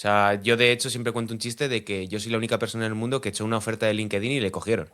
sea, yo de hecho siempre cuento un chiste de que yo soy la única persona en el mundo que echó una oferta de LinkedIn y le cogieron.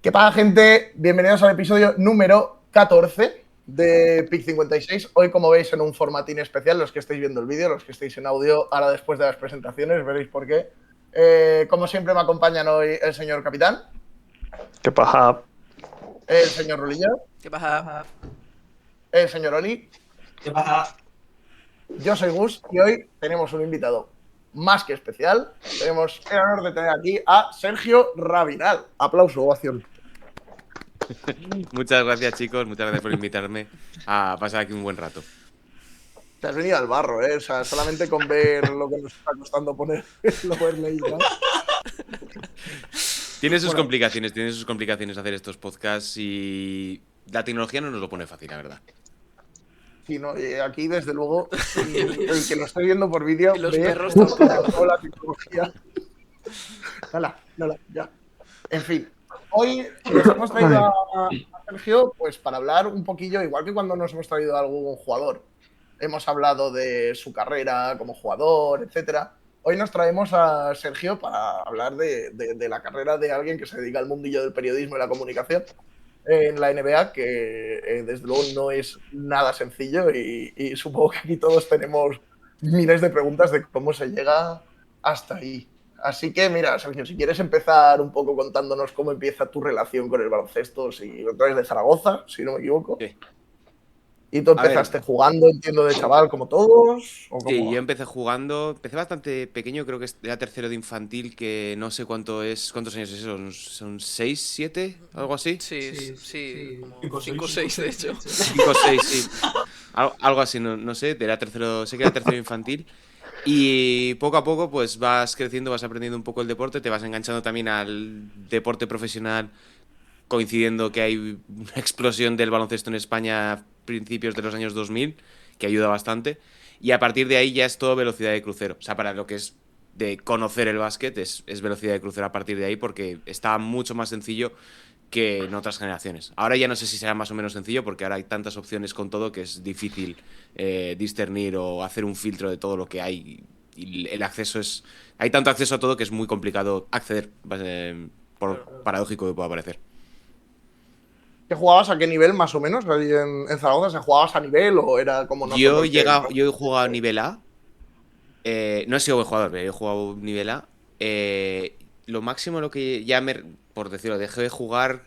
¿Qué pasa, gente? Bienvenidos al episodio número 14 de PIC 56. Hoy, como veis, en un formatín especial, los que estéis viendo el vídeo, los que estéis en audio, ahora después de las presentaciones, veréis por qué. Como siempre, me acompañan hoy el señor Capitán, ¿Qué paja? el señor Rulillo, ¿Qué pasa? el señor Oli. ¿Qué pasa? Yo soy Gus y hoy tenemos un invitado más que especial. Tenemos el honor de tener aquí a Sergio Rabinal. Aplauso, ovación. Muchas gracias, chicos. Muchas gracias por invitarme a pasar aquí un buen rato. Te has venido al barro, ¿eh? O sea, solamente con ver lo que nos está costando poner lo leído, ¿no? Tiene sus complicaciones hacer estos podcasts y la tecnología no nos lo pone fácil, la verdad. Sí, no, aquí desde luego el que lo esté viendo por vídeo Y los ve perros toda la tecnología. Nada, ya. En fin, hoy nos hemos traído a Sergio pues para hablar un poquillo, igual que cuando nos hemos traído a algún jugador. Hemos hablado de su carrera como jugador, etcétera. Hoy nos traemos a Sergio para hablar de la carrera de alguien que se dedica al mundillo del periodismo y la comunicación en la NBA, que desde luego no es nada sencillo y supongo que aquí todos tenemos miles de preguntas de cómo se llega hasta ahí. Así que mira, Sergio, si quieres empezar un poco contándonos cómo empieza tu relación con el baloncesto, si tú eres de Zaragoza, si no me equivoco. Sí. Y tú empezaste jugando, entiendo, de chaval como todos. ¿O cómo Sí, va? yo empecé bastante pequeño, creo que era tercero de infantil, que no sé cuántos años es eso, son 6, 7, algo así. Sí, como 5 5 o 6 de hecho. 5 o 6, sí. Algo así, no sé, sé que era tercero de infantil. Y poco a poco pues vas creciendo, vas aprendiendo un poco el deporte, te vas enganchando también al deporte profesional, coincidiendo que hay una explosión del baloncesto en España a principios de los años 2000, que ayuda bastante. Y a partir de ahí ya es todo velocidad de crucero. O sea, para lo que es de conocer el básquet es velocidad de crucero a partir de ahí, porque está mucho más sencillo que en otras generaciones. Ahora ya no sé si será más o menos sencillo, porque ahora hay tantas opciones con todo que es difícil discernir o hacer un filtro de todo lo que hay. Y el acceso es... Hay tanto acceso a todo que es muy complicado acceder, por paradójico que pueda parecer. ¿Qué jugabas a qué nivel más o menos? Ahí en Zaragoza, ¿se jugabas a nivel o era como Yo nosotros? he jugado a nivel A. No he sido buen jugador, pero he jugado nivel A. Lo máximo, lo que ya por decirlo, dejé de jugar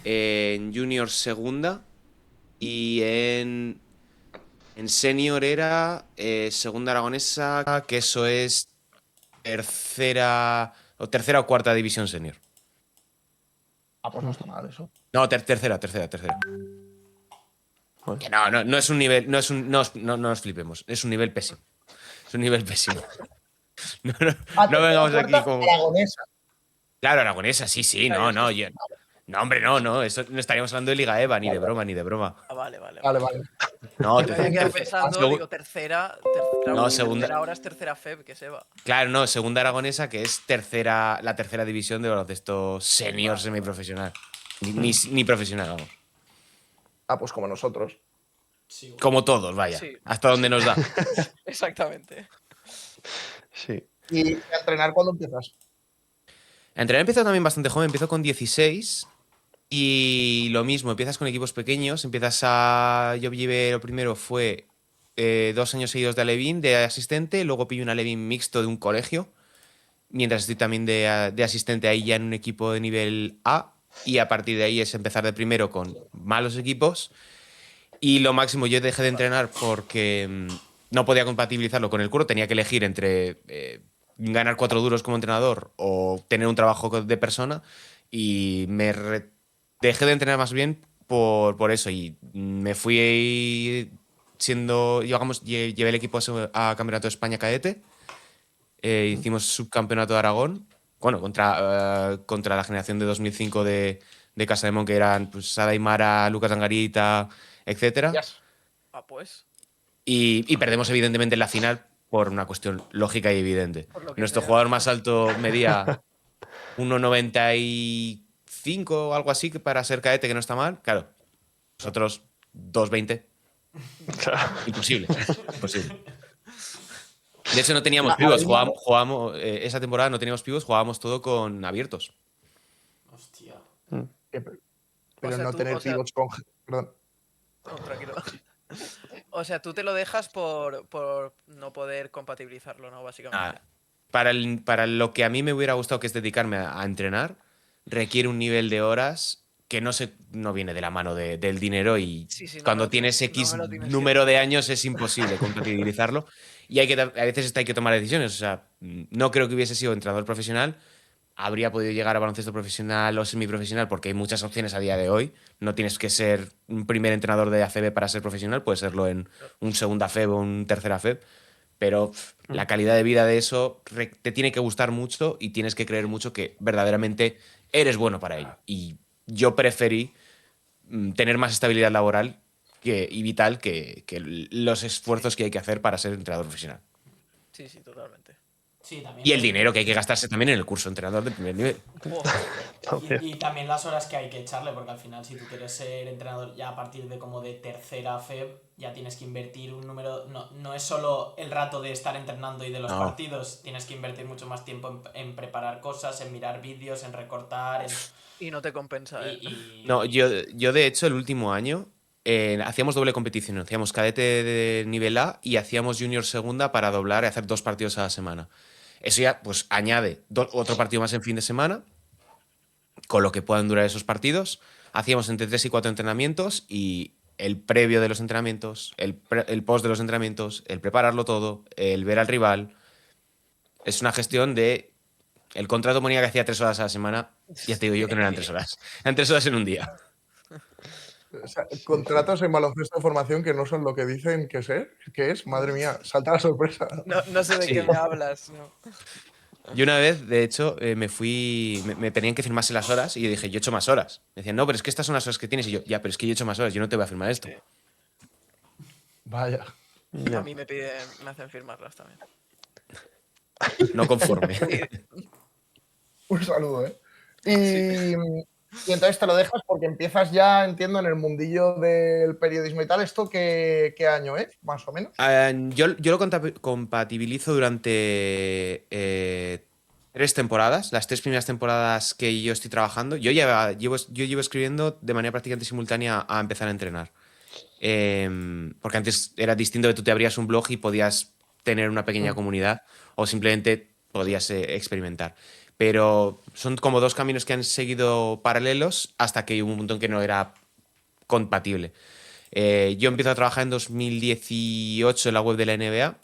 en Junior segunda y en Senior era segunda aragonesa, que eso es tercera o cuarta división senior. Ah, pues no está mal eso. No, tercera. Que no es un nivel, no nos flipemos, es un nivel pésimo. Es un nivel pésimo. No vengamos aquí como... Aragonesa. Claro, aragonesa, sí, no, hombre, no, eso no estaríamos hablando de Liga EVA, ni de broma. Ah, vale. Vale. No, Me había quedado pensando, digo, tercera. Claro, No, segunda. segunda. Ahora es tercera FEB, que se va. Claro, no, segunda aragonesa, que es la tercera división de baloncesto senior semiprofesional. Ni profesional, vamos. Ah, pues como nosotros. Sí, Como todos, vaya. Sí. Hasta donde nos da. Exactamente. Sí. ¿Y a entrenar cuándo empiezas? A entrenar empiezo también bastante joven, empiezo con 16. Y lo mismo, empiezas con equipos pequeños, Yo llevé, lo primero fue 2 años seguidos de alevín, de asistente, luego pillé un alevín mixto de un colegio, mientras estoy también de asistente ahí ya en un equipo de nivel A, y a partir de ahí es empezar de primero con malos equipos, y lo máximo yo dejé de entrenar porque no podía compatibilizarlo con el curro, tenía que elegir entre ganar 4 duros como entrenador o tener un trabajo de persona, y dejé de entrenar más bien por eso, y me fui llevé el equipo a Campeonato de España cadete, hicimos subcampeonato de Aragón, bueno, contra la generación de 2005 de Casa de Mon, que eran pues Sada Aymara, Lucas Angarita, etcétera. Yes. Ah, pues. Y perdemos evidentemente en la final por una cuestión lógica y evidente. Por lo que Nuestro sea. jugador más alto medía 1,95 o algo así, que para ser cadete, que no está mal. Claro, nosotros 2,20. Imposible. Imposible. De hecho, no teníamos pibos. Jugábamos, esa temporada no teníamos pibos, jugábamos todo con abiertos. Hostia. Pero sea, no tú, tener o sea- pivots con. Perdón. No, tranquilo. O sea, tú te lo dejas por no poder compatibilizarlo, ¿no? Básicamente. Ah, para lo que a mí me hubiera gustado, que es dedicarme a entrenar, requiere un nivel de horas que no viene de la mano del dinero y Sí, sí, cuando tienes no X me lo tienes que número de decir. años es imposible compatibilizarlo y a veces hay que tomar decisiones. O sea, no creo que hubiese sido entrenador profesional, habría podido llegar a baloncesto profesional o semiprofesional porque hay muchas opciones a día de hoy. No tienes que ser un primer entrenador de ACB para ser profesional, puedes serlo en un segundo AFEB o un tercer AFEB. Pero la calidad de vida de eso te tiene que gustar mucho y tienes que creer mucho que verdaderamente eres bueno para ello. Y yo preferí tener más estabilidad laboral y vital que los esfuerzos que hay que hacer para ser entrenador profesional. Sí, sí, totalmente. Sí, también. Y el dinero que hay que gastarse también en el curso de entrenador de primer nivel. Buah. Y también las horas que hay que echarle, porque al final, si tú quieres ser entrenador ya a partir de como de tercera FEB, ya tienes que invertir un número. No es solo el rato de estar entrenando y de los No. partidos, tienes que invertir mucho más tiempo en preparar cosas, en mirar vídeos, en recortar. Y no te compensa, ¿eh? No, yo de hecho el último año hacíamos doble competición. Hacíamos cadete de nivel A y hacíamos junior segunda para doblar y hacer 2 partidos a la semana. Eso ya pues añade otro partido más en fin de semana, con lo que puedan durar esos partidos. Hacíamos entre 3 y 4 entrenamientos y el previo de los entrenamientos, el post de los entrenamientos, el prepararlo todo, el ver al rival. Es una gestión de... El contrato ponía que hacía 3 horas a la semana. Ya te digo yo que no eran 3 horas. Eran 3 horas en un día. O sea, contratos en baloncesto de formación que no son lo que dicen que es, madre mía, salta la sorpresa. No sé de Sí. qué me hablas. No. Yo una vez, de hecho, me pedían que firmase las horas y yo dije, yo he hecho más horas. Me decían, no, pero es que estas son las horas que tienes. Y yo, ya, pero es que yo he hecho más horas, yo no te voy a firmar esto. Vaya. A mí me hacen firmarlas también. No conforme. Un saludo, ¿eh? Y entonces te lo dejas porque empiezas ya, entiendo, en el mundillo del periodismo y tal. ¿Esto qué año es, más o menos? Yo lo compatibilizo durante 3 temporadas, las 3 primeras temporadas que yo estoy trabajando. Yo llevo escribiendo de manera prácticamente simultánea a empezar a entrenar. Porque antes era distinto que tú te abrías un blog y podías tener una pequeña comunidad o simplemente podías experimentar. Pero son como 2 caminos que han seguido paralelos hasta que hubo un punto en que no era compatible. Yo empiezo a trabajar en 2018 en la web de la NBA.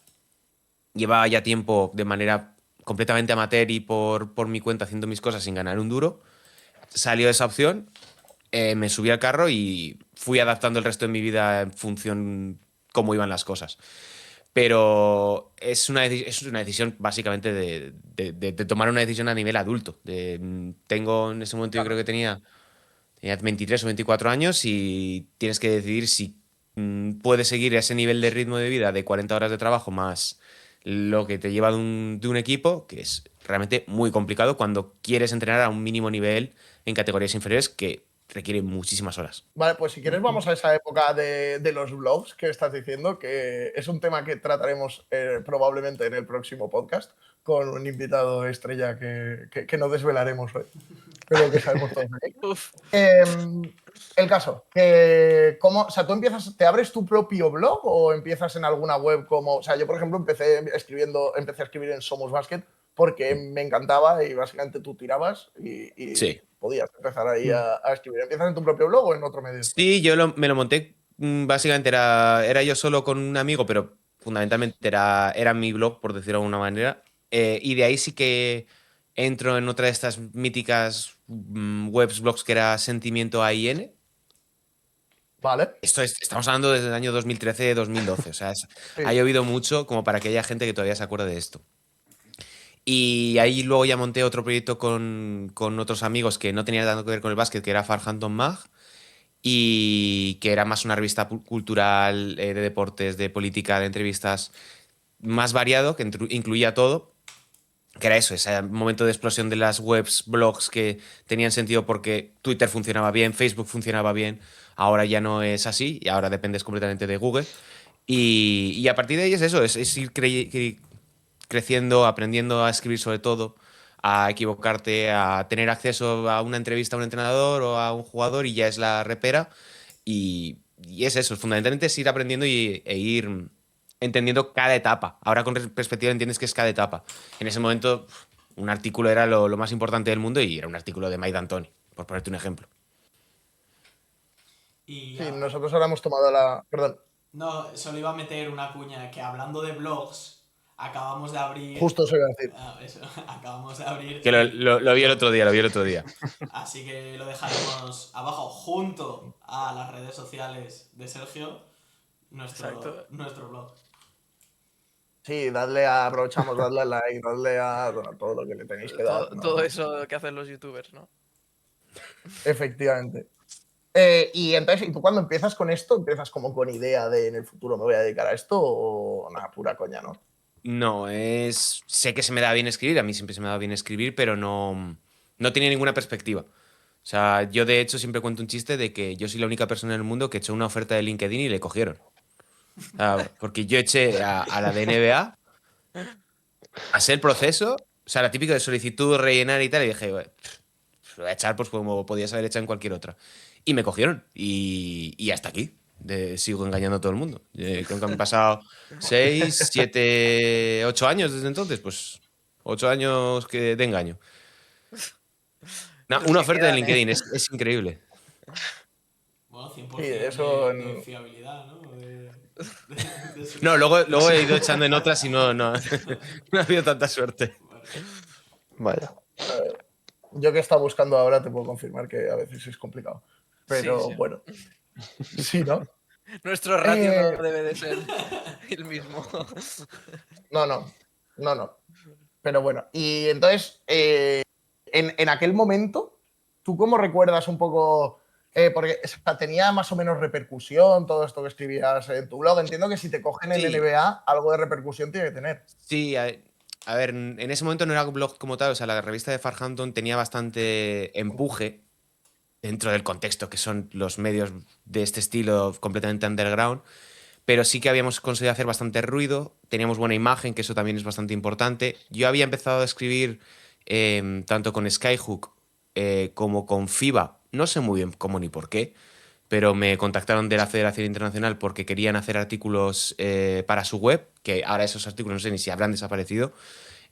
Llevaba ya tiempo de manera completamente amateur y por mi cuenta haciendo mis cosas sin ganar un duro. Salió esa opción, me subí al carro y fui adaptando el resto de mi vida en función cómo iban las cosas. Pero es una decisión básicamente de tomar una decisión a nivel adulto. Tengo en ese momento, yo creo que tenía 23 o 24 años y tienes que decidir si puedes seguir ese nivel de ritmo de vida de 40 horas de trabajo más lo que te lleva de un equipo, que es realmente muy complicado cuando quieres entrenar a un mínimo nivel en categorías inferiores que requiere muchísimas horas. Vale, pues si quieres vamos a esa época de los blogs que estás diciendo, que es un tema que trataremos probablemente en el próximo podcast con un invitado estrella que no desvelaremos hoy, pero que sabemos todos aquí. Uf. El caso, o sea, tú empiezas, ¿te abres tu propio blog o empiezas en alguna web como, o sea, yo por ejemplo empecé a escribir en Somos Basket porque me encantaba y básicamente tú tirabas y Sí. podías empezar ahí a escribir. ¿Empiezas en tu propio blog o en otro medio? Sí, me lo monté, básicamente era yo solo con un amigo, pero fundamentalmente era mi blog, por decirlo de alguna manera. Y de ahí sí que entro en otra de estas míticas webs, blogs que era Sentimiento AIN. Vale. Estamos hablando desde el año 2013-2012, o sea, Sí. ha llovido mucho como para que haya gente que todavía se acuerde de esto. Y ahí luego ya monté otro proyecto con otros amigos que no tenía tanto que ver con el básquet, que era Farhampton Mag, y que era más una revista cultural, de deportes, de política, de entrevistas. más variado, que incluía todo, que era eso, ese momento de explosión de las webs, blogs que tenían sentido porque Twitter funcionaba bien, Facebook funcionaba bien, ahora ya no es así y ahora dependes completamente de Google. Y a partir de ahí es eso, es ir creciendo, aprendiendo a escribir sobre todo, a equivocarte, a tener acceso a una entrevista a un entrenador o a un jugador y ya es la repera. Y es eso, fundamentalmente es ir aprendiendo e ir entendiendo cada etapa. Ahora con perspectiva entiendes que es cada etapa. En ese momento un artículo era lo más importante del mundo y era un artículo de Mike D'Antoni, por ponerte un ejemplo. Y Sí, nosotros ahora hemos tomado la. Perdón, no, solo iba a meter una cuña que hablando de blogs, acabamos de abrir. justo eso iba a decir. Eso, acabamos de abrir. Que lo vi el otro día, lo vi el otro día. Así que lo dejaremos abajo junto a las redes sociales de Sergio, Exacto. nuestro blog. Sí, aprovechamos, dadle a like, dadle a bueno, todo lo que le tenéis que dar. ¿no? Todo eso que hacen los youtubers, ¿no? Efectivamente. Y entonces, ¿y tú cuando empiezas con esto, empiezas como con idea de en el futuro me voy a dedicar a esto o nada, pura coña, ¿no? No, sé que se me da bien escribir, a mí siempre se me da bien escribir, pero no tenía ninguna perspectiva. O sea, yo de hecho siempre cuento un chiste de que yo soy la única persona en el mundo que echó una oferta de LinkedIn y le cogieron. O sea, porque yo eché a la de NBA, pasé el proceso, o sea, la típica de solicitud, rellenar y tal, y dije, "Bueno, lo voy a echar pues como podías haber echado en cualquier otra". Y me cogieron, y hasta aquí. Sigo engañando a todo el mundo. Creo que han pasado 6, 7, 8 años desde entonces, pues 8 años de engaño. Los Una que oferta de quedan, LinkedIn, es increíble. Bueno, 100% Sí, eso de fiabilidad, ¿no? No, luego he ido echando en otras y no ha habido tanta suerte. Vaya. Yo que he estado buscando ahora te puedo confirmar que a veces es complicado. Pero Sí, sí. bueno, sí, ¿no? Nuestro ratio Eh, no debe de ser el mismo. No. Pero bueno, y entonces, en aquel momento, ¿tú cómo recuerdas un poco? Porque o sea, tenía más o menos repercusión todo esto que escribías en tu blog. Entiendo que si te cogen en Sí, NBA, algo de repercusión tiene que tener. sí, a ver, en ese momento no era un blog como tal, o sea, la revista de Farhampton tenía bastante empuje dentro del contexto que son los medios de este estilo completamente underground, pero sí que habíamos conseguido hacer bastante ruido, teníamos buena imagen, que eso también es bastante importante. Yo había empezado a escribir tanto con Skyhook como con FIBA, no sé muy bien cómo ni por qué, pero me contactaron de la Federación Internacional porque querían hacer artículos para su web, que ahora esos artículos no sé ni si habrán desaparecido,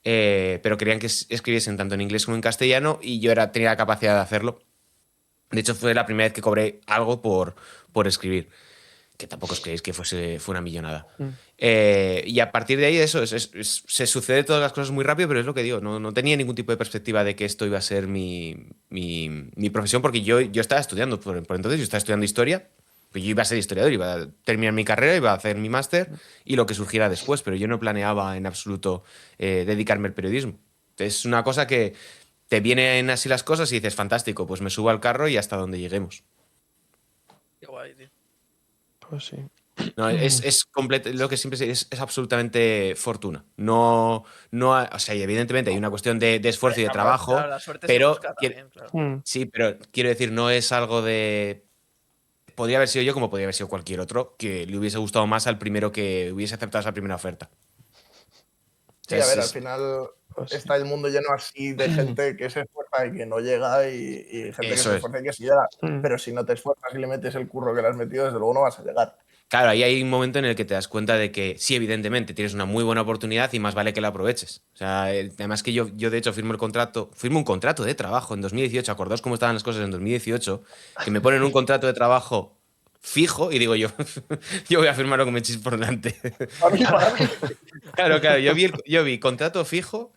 pero querían que escribiesen tanto en inglés como en castellano y yo tenía la capacidad de hacerlo. De hecho, fue la primera vez que cobré algo por escribir, que tampoco os creéis que fue una millonada. Y a partir de ahí, eso, se sucede todas las cosas muy rápido, pero es lo que digo, no tenía ningún tipo de perspectiva de que esto iba a ser mi profesión, porque yo estaba estudiando, por entonces yo estaba estudiando historia, pues yo iba a ser historiador, iba a terminar mi carrera, iba a hacer mi máster y lo que surgiera después, pero yo no planeaba en absoluto dedicarme al periodismo. Es una cosa que te vienen así las cosas y dices, fantástico, pues me subo al carro y hasta donde lleguemos. Qué guay, tío. Pues sí. No, es completo, lo que siempre es absolutamente fortuna. O sea, y evidentemente hay una cuestión de esfuerzo y de trabajo, Claro, la suerte se pero busca también, claro. sí, pero quiero decir, no es algo de. Podría haber sido yo como podría haber sido cualquier otro que le hubiese gustado más al primero que hubiese aceptado esa primera oferta. O Sí, sea, a ver, al final Pues sí. está el mundo lleno así de gente que se esfuerza y que no llega y gente que Eso se es. esfuerza y que sí llega. Pero si no te esfuerzas y le metes el curro que le has metido, desde luego no vas a llegar. Claro, ahí hay un momento en el que te das cuenta de que sí, evidentemente, tienes una muy buena oportunidad y más vale que la aproveches. O sea, además que yo de hecho firmo un contrato de trabajo en 2018, acordaos cómo estaban las cosas en 2018, que me ponen un contrato de trabajo fijo y digo yo, yo voy a firmar lo que me echéis por delante. Para mí. Claro, yo vi contrato fijo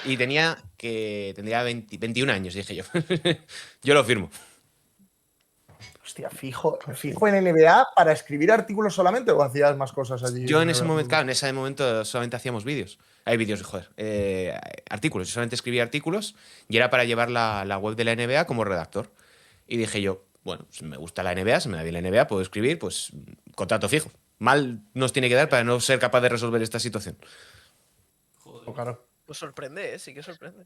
y tendría 21 años, dije yo. Yo lo firmo. Hostia, fijo en NBA para escribir artículos solamente o hacías más cosas allí Yo en en ese NBA? momento, claro, en ese momento solamente hacíamos vídeos. Hay vídeos, joder. Artículos. Yo solamente escribía artículos y era para llevar la web de la NBA como redactor. Y dije yo, bueno, si me gusta la NBA, se me da bien la NBA, puedo escribir, pues contrato fijo. mal nos tiene que dar para no ser capaz de resolver esta situación. Joder. Claro. Pues sorprende, ¿eh? Sí que sorprende.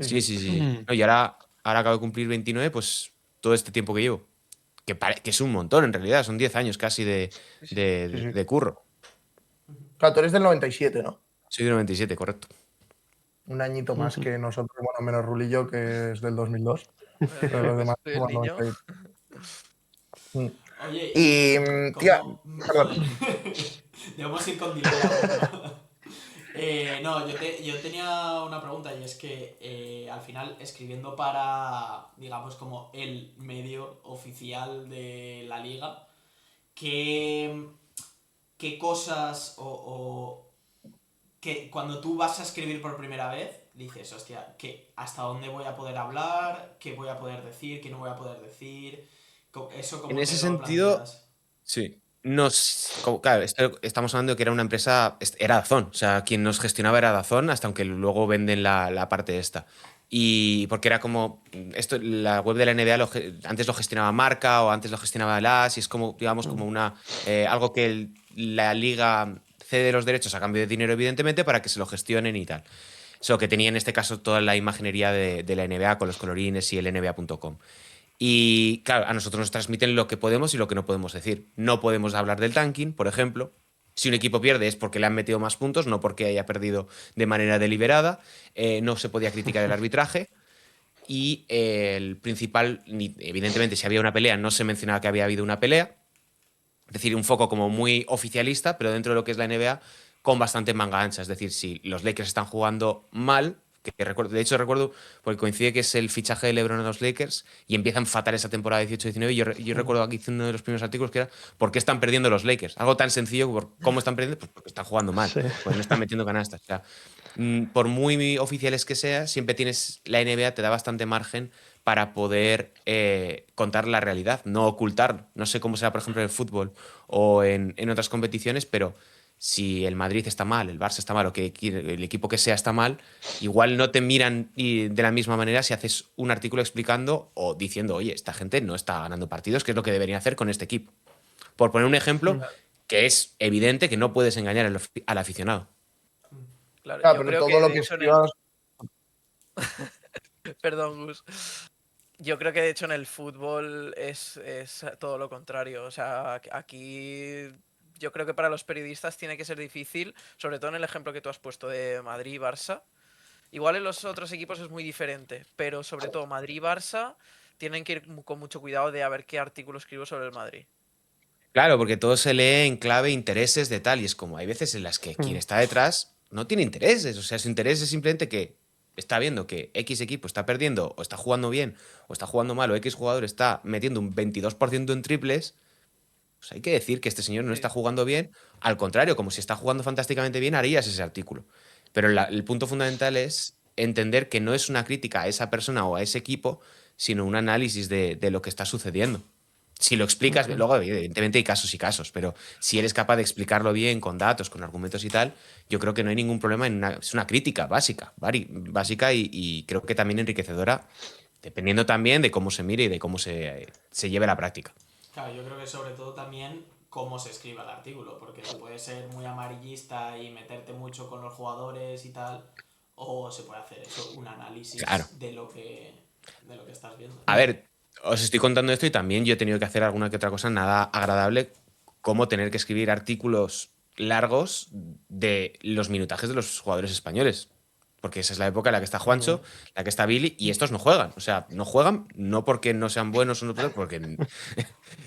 Sí. No, y ahora acabo de cumplir 29, pues todo este tiempo que llevo. Que es un montón en realidad, son 10 años casi de curro. Claro, tú eres del 97, ¿no? Soy de 97, correcto. Un añito más que nosotros, bueno, menos Rulillo, que es del 2002. Pero los demás Soy el somos niño. 98. Oye, Y, tía, ¿cómo? perdón. Joder. Debemos ir con delay. No, yo tenía una pregunta y es que al final escribiendo para, digamos, como el medio oficial de la liga, ¿qué cosas que cuando tú vas a escribir por primera vez dices, hostia, ¿hasta dónde voy a poder hablar? ¿Qué voy a poder decir? ¿Qué no voy a poder decir? ¿Eso cómo En te ese lo sentido, planteas? sí. Claro, estamos hablando de que era una empresa, era Dazón, o sea, quien nos gestionaba era Dazón, hasta aunque luego venden la parte esta. Y porque era como, la web de la NBA antes lo gestionaba Marca o antes lo gestionaba LAS y es como, digamos, como algo que la liga cede los derechos a cambio de dinero, evidentemente, para que se lo gestionen y tal. Eso que tenía en este caso toda la imaginería de la NBA con los colorines y el NBA.com. Y claro, a nosotros nos transmiten lo que podemos y lo que no podemos decir. No podemos hablar del tanking, por ejemplo. Si un equipo pierde es porque le han metido más puntos, no porque haya perdido de manera deliberada. No se podía criticar el arbitraje. Y el principal, evidentemente, si había una pelea, no se mencionaba que había habido una pelea. Es decir, un foco como muy oficialista, pero dentro de lo que es la NBA, con bastante manga ancha. Es decir, si los Lakers están jugando mal, de hecho recuerdo, porque coincide que es el fichaje de LeBron a los Lakers y empiezan fatal esa temporada 18-19. Y yo recuerdo que hice uno de los primeros artículos que era ¿por qué están perdiendo los Lakers? Algo tan sencillo como ¿cómo están perdiendo? Pues porque están jugando mal, pues no están metiendo canastas. O sea, por muy oficiales que sea, siempre la NBA te da bastante margen para poder contar la realidad, no ocultarlo. No sé cómo será, por ejemplo, en el fútbol o en otras competiciones, pero si el Madrid está mal, el Barça está mal o que el equipo que sea está mal, igual no te miran de la misma manera si haces un artículo explicando o diciendo, oye, esta gente no está ganando partidos, ¿qué es lo que deberían hacer con este equipo? Por poner un ejemplo que es evidente que no puedes engañar al aficionado. Claro, Claro, yo pero creo todo que lo de que hecho escribas. Perdón, Gus. Yo creo que de hecho en el fútbol es todo lo contrario. O sea, aquí yo creo que para los periodistas tiene que ser difícil, sobre todo en el ejemplo que tú has puesto de Madrid y Barça. Igual en los otros equipos es muy diferente, pero sobre todo Madrid y Barça tienen que ir con mucho cuidado de a ver qué artículo escribo sobre el Madrid. Claro, porque todo se lee en clave intereses de tal, y es como hay veces en las que quien está detrás no tiene intereses, o sea, su interés es simplemente que está viendo que X equipo está perdiendo o está jugando bien o está jugando mal o X jugador está metiendo un 22% en triples, pues hay que decir que este señor no Sí. está jugando bien, al contrario, como si está jugando fantásticamente bien harías ese artículo. Pero el punto fundamental es entender que no es una crítica a esa persona o a ese equipo, sino un análisis de lo que está sucediendo. Si lo explicas, luego evidentemente hay casos y casos, pero si eres capaz de explicarlo bien, con datos, con argumentos y tal, yo creo que no hay ningún problema es una crítica básica y creo que también enriquecedora, dependiendo también de cómo se mire y de cómo se lleve la práctica. Claro, yo creo que sobre todo también cómo se escribe el artículo, porque se puede ser muy amarillista y meterte mucho con los jugadores y tal, o se puede hacer eso, un análisis Claro. de lo que estás viendo. A ver, os estoy contando esto y también yo he tenido que hacer alguna que otra cosa nada agradable, como tener que escribir artículos largos de los minutajes de los jugadores españoles. Porque esa es la época en la que está Juancho, la que está Billy, y estos no juegan. O sea, no juegan no porque no sean buenos o no,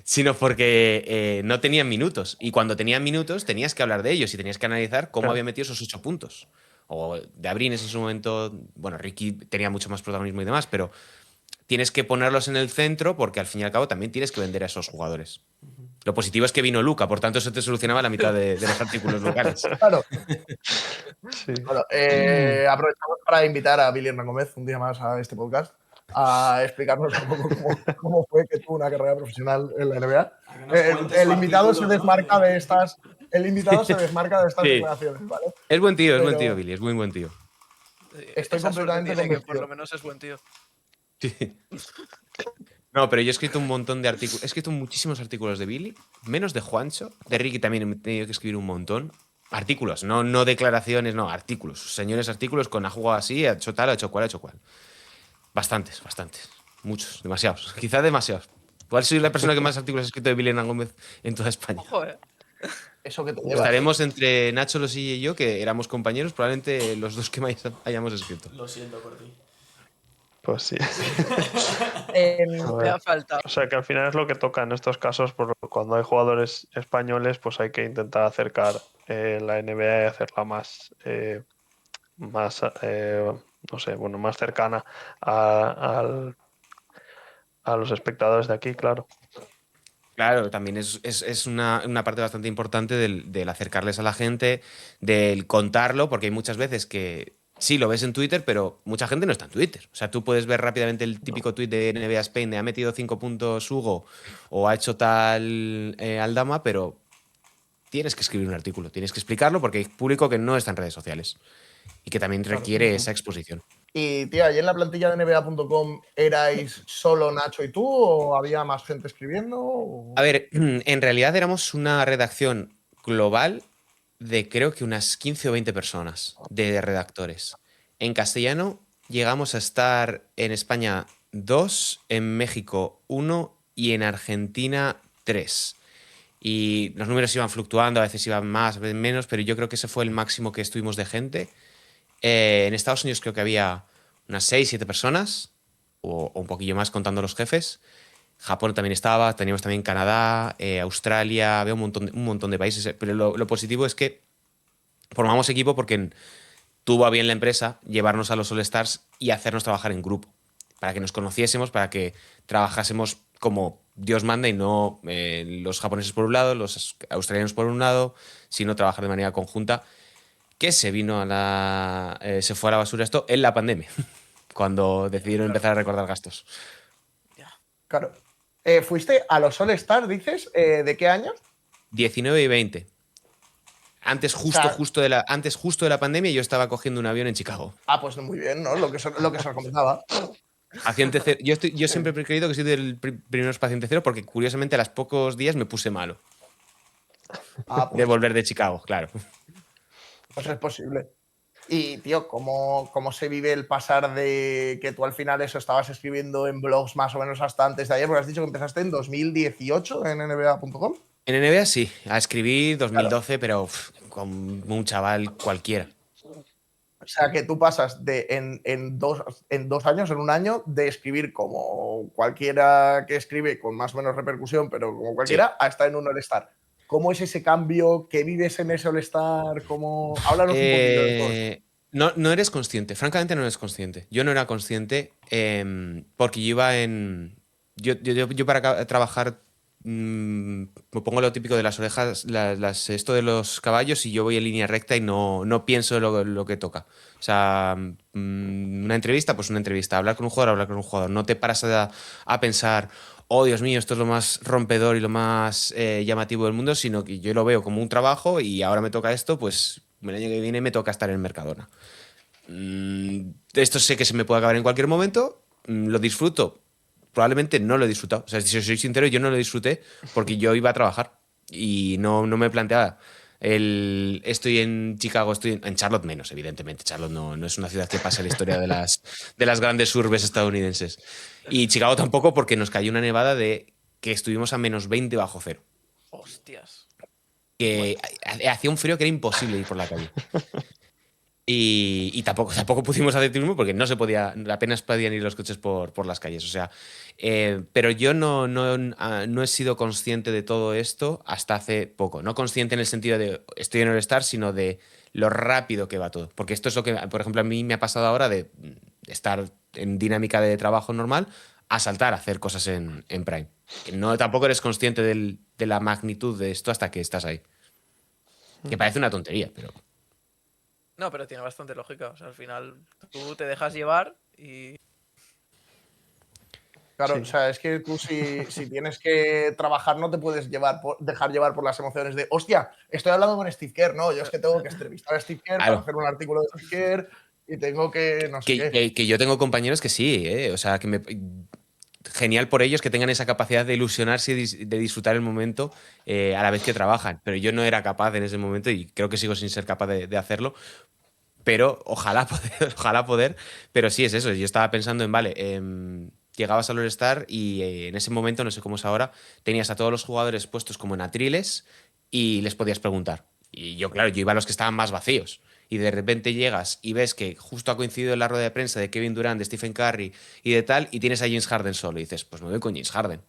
sino porque no tenían minutos. Y cuando tenían minutos tenías que hablar de ellos y tenías que analizar cómo había metido esos 8 puntos. O de Abrines en su momento, bueno, Ricky tenía mucho más protagonismo y demás, pero tienes que ponerlos en el centro porque al fin y al cabo también tienes que vender a esos jugadores. Lo positivo es que vino Luca, por tanto eso te solucionaba la mitad de los artículos locales. Claro. Sí. Bueno, aprovechamos para invitar a Billy Hernán Gómez un día más a este podcast a explicarnos un poco cómo fue que tuvo una carrera profesional en la NBA. A que nos cuentes El su invitado artículo, se ¿no? desmarca de estas. El invitado se desmarca de estas Sí. declaraciones, ¿vale? Es buen tío, Pero- Billy, es muy buen tío. Estoy Esa suerte completamente tiene que por convencido. lo menos es buen tío. Sí. No, pero yo he escrito un montón de artículos. He escrito muchísimos artículos de Billy, menos de Juancho. De Ricky también he tenido que escribir un montón. Artículos, no declaraciones, no, artículos. Señores artículos con ha jugado así, ha hecho tal, ha hecho cual, ha hecho cual. Bastantes. Muchos, demasiados. Quizá demasiados. ¿Cuál soy la persona que más artículos ha escrito de Billy Hernán Gómez en toda España? Ojo, Eso que te llevas. Estaremos entre Nacho Losilla y yo, que éramos compañeros, probablemente los dos que más hayamos escrito. Lo siento por ti. Pues sí. En- me ha faltado. O sea que al final es lo que toca en estos casos, cuando hay jugadores españoles, pues hay que intentar acercar la NBA y hacerla no sé, bueno, más cercana a los espectadores de aquí, claro. Claro, también es una parte bastante importante del acercarles a la gente, del contarlo, porque hay muchas veces que sí lo ves en Twitter, pero mucha gente no está en Twitter. O sea, tú puedes ver rápidamente el típico tweet de NBA Spain de ha metido 5 puntos Hugo o ha hecho tal Aldama, pero tienes que escribir un artículo, tienes que explicarlo porque hay público que no está en redes sociales y que también requiere esa exposición. Y, tío, ¿allí en la plantilla de NBA.com erais solo Nacho y tú o había más gente escribiendo? A ver, en realidad éramos una redacción global de creo que unas 15 o 20 personas de redactores. En castellano llegamos a estar en España 2, en México 1 y en Argentina 3. Y los números iban fluctuando, a veces iban más, a veces menos, pero yo creo que ese fue el máximo que estuvimos de gente. En Estados Unidos creo que había unas 6, 7 personas, o un poquillo más contando los jefes. Japón también estaba, teníamos también Canadá, Australia, había un montón de países. Pero lo positivo es que formamos equipo porque tuvo a bien la empresa llevarnos a los All-Stars y hacernos trabajar en grupo, para que nos conociésemos, para que trabajásemos como Dios manda y no los japoneses por un lado, los australianos por un lado, sino trabajar de manera conjunta, que se fue a la basura esto en la pandemia, cuando decidieron empezar a recortar gastos. Claro. ¿Fuiste a los All-Stars, dices? ¿De qué años? 19 y 20. Antes justo de la pandemia yo estaba cogiendo un avión en Chicago. Pues muy bien, ¿no? Lo que se comentaba. Paciente cero. Yo siempre he creído que soy del primeros paciente cero porque curiosamente a los pocos días me puse malo de Pues, volver de Chicago, claro. pues es posible. Y, tío, ¿cómo se vive el pasar de que tú al final eso estabas escribiendo en blogs más o menos hasta antes de ayer? Porque has dicho que empezaste en 2018 en NBA.com. En NBA sí, a escribir 2012, pero con un chaval cualquiera. O sea, que tú pasas en 2 años, en un año, de escribir como cualquiera que escribe con más o menos repercusión, pero como cualquiera, a estar en un All-Star. ¿Cómo es ese cambio? ¿Qué vives en ese All-Star? Háblanos un poquito de todo esto. No eres consciente, francamente no eres consciente. Yo no era consciente porque yo iba en... Yo para trabajar me pongo lo típico de las orejas, esto de los caballos y yo voy en línea recta y no pienso lo que toca. O sea, una entrevista, pues una entrevista. Hablar con un jugador. No te paras a pensar, oh Dios mío, esto es lo más rompedor y lo más llamativo del mundo, sino que yo lo veo como un trabajo y ahora me toca esto, pues el año que viene me toca estar en Mercadona. Esto sé que se me puede acabar en cualquier momento, lo disfruto. Probablemente no lo he disfrutado. O sea, si soy sincero, yo no lo disfruté porque yo iba a trabajar y no me planteaba estoy en Chicago, estoy en Charlotte menos, evidentemente. Charlotte no es una ciudad que pase la historia de las grandes urbes estadounidenses. Y Chicago tampoco porque nos cayó una nevada de que estuvimos a menos 20 bajo cero. Hostias. Que hacía un frío que era imposible ir por la calle. Y tampoco pudimos hacer turismo porque no se podía, apenas podían ir los coches por las calles. O sea, pero yo no he sido consciente de todo esto hasta hace poco. No consciente en el sentido de estoy en All-Star, sino de lo rápido que va todo. Porque esto es lo que, por ejemplo, a mí me ha pasado ahora de estar en dinámica de trabajo normal a saltar a hacer cosas en Prime. Que tampoco eres consciente de la magnitud de esto hasta que estás ahí. Que parece una tontería, pero... No, pero tiene bastante lógica. O sea, al final tú te dejas llevar y... Claro, Sí. o sea, es que tú si tienes que trabajar no te puedes dejar llevar por las emociones de, hostia, estoy hablando con Steve Kerr, no, yo es que tengo que entrevistar a Steve Kerr Claro. para hacer un artículo de Steve Kerr y tengo que no sé qué. Que yo tengo compañeros que sí, o sea, genial por ellos que tengan esa capacidad de ilusionarse y de disfrutar el momento a la vez que trabajan. Pero yo no era capaz en ese momento y creo que sigo sin ser capaz de hacerlo. Pero ojalá poder, ojalá poder. Pero sí es eso. Yo estaba pensando en, vale, llegabas al All-Star y en ese momento, no sé cómo es ahora, tenías a todos los jugadores puestos como en atriles y les podías preguntar. Y yo, claro, yo iba a los que estaban más vacíos. Y de repente llegas y ves que justo ha coincidido en la rueda de prensa de Kevin Durant, de Stephen Curry y de tal, y tienes a James Harden solo. Y dices, pues me voy con James Harden.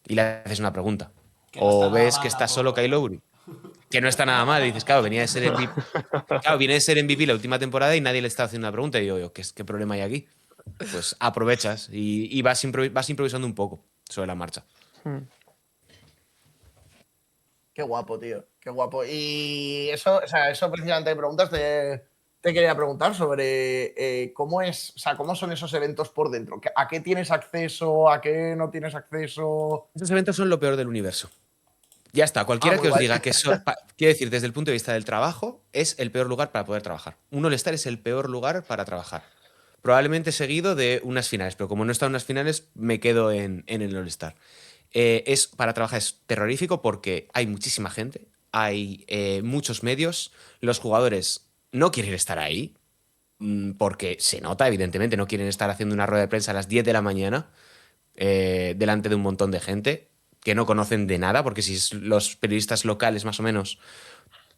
Y le haces una pregunta. Que no está O nada ves mal que está solo tampoco, Kyle Lowry, que no está nada mal. Y dices, claro, venía de ser MVP. Claro, viene de ser MVP la última temporada y nadie le está haciendo una pregunta. Y digo yo, ¿qué problema hay aquí? Pues aprovechas y vas improvisando un poco sobre la marcha. Qué guapo, tío. Qué guapo. Y eso, o sea, eso precisamente de preguntas te quería preguntar sobre cómo es, o sea, cómo son esos eventos por dentro. ¿A qué tienes acceso? ¿A qué no tienes acceso? Estos eventos son lo peor del universo. Ya está, cualquiera Muy que os guay. diga que eso, quiero decir, desde el punto de vista del trabajo, es el peor lugar para poder trabajar. Un All-Star es el peor lugar para trabajar. Probablemente seguido de unas finales, pero como no está en unas finales, me quedo en el All-Star. Para trabajar es terrorífico porque hay muchísima gente, hay muchos medios, los jugadores no quieren estar ahí, porque se nota, evidentemente, no quieren estar haciendo una rueda de prensa a las 10 de la mañana delante de un montón de gente que no conocen de nada, porque si los periodistas locales más o menos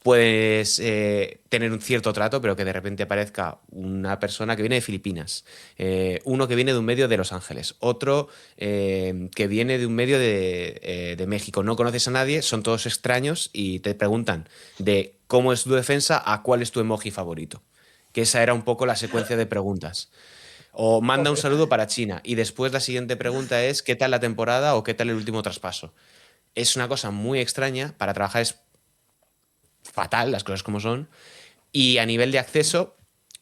puedes tener un cierto trato, pero que de repente aparezca una persona que viene de Filipinas, uno que viene de un medio de Los Ángeles, otro que viene de un medio de México, no conoces a nadie, son todos extraños y te preguntan de cómo es tu defensa a cuál es tu emoji favorito. Que esa era un poco la secuencia de preguntas. O manda un saludo para China y después la siguiente pregunta es ¿qué tal la temporada o qué tal el último traspaso? Es una cosa muy extraña, para trabajar es fatal, las cosas como son, y a nivel de acceso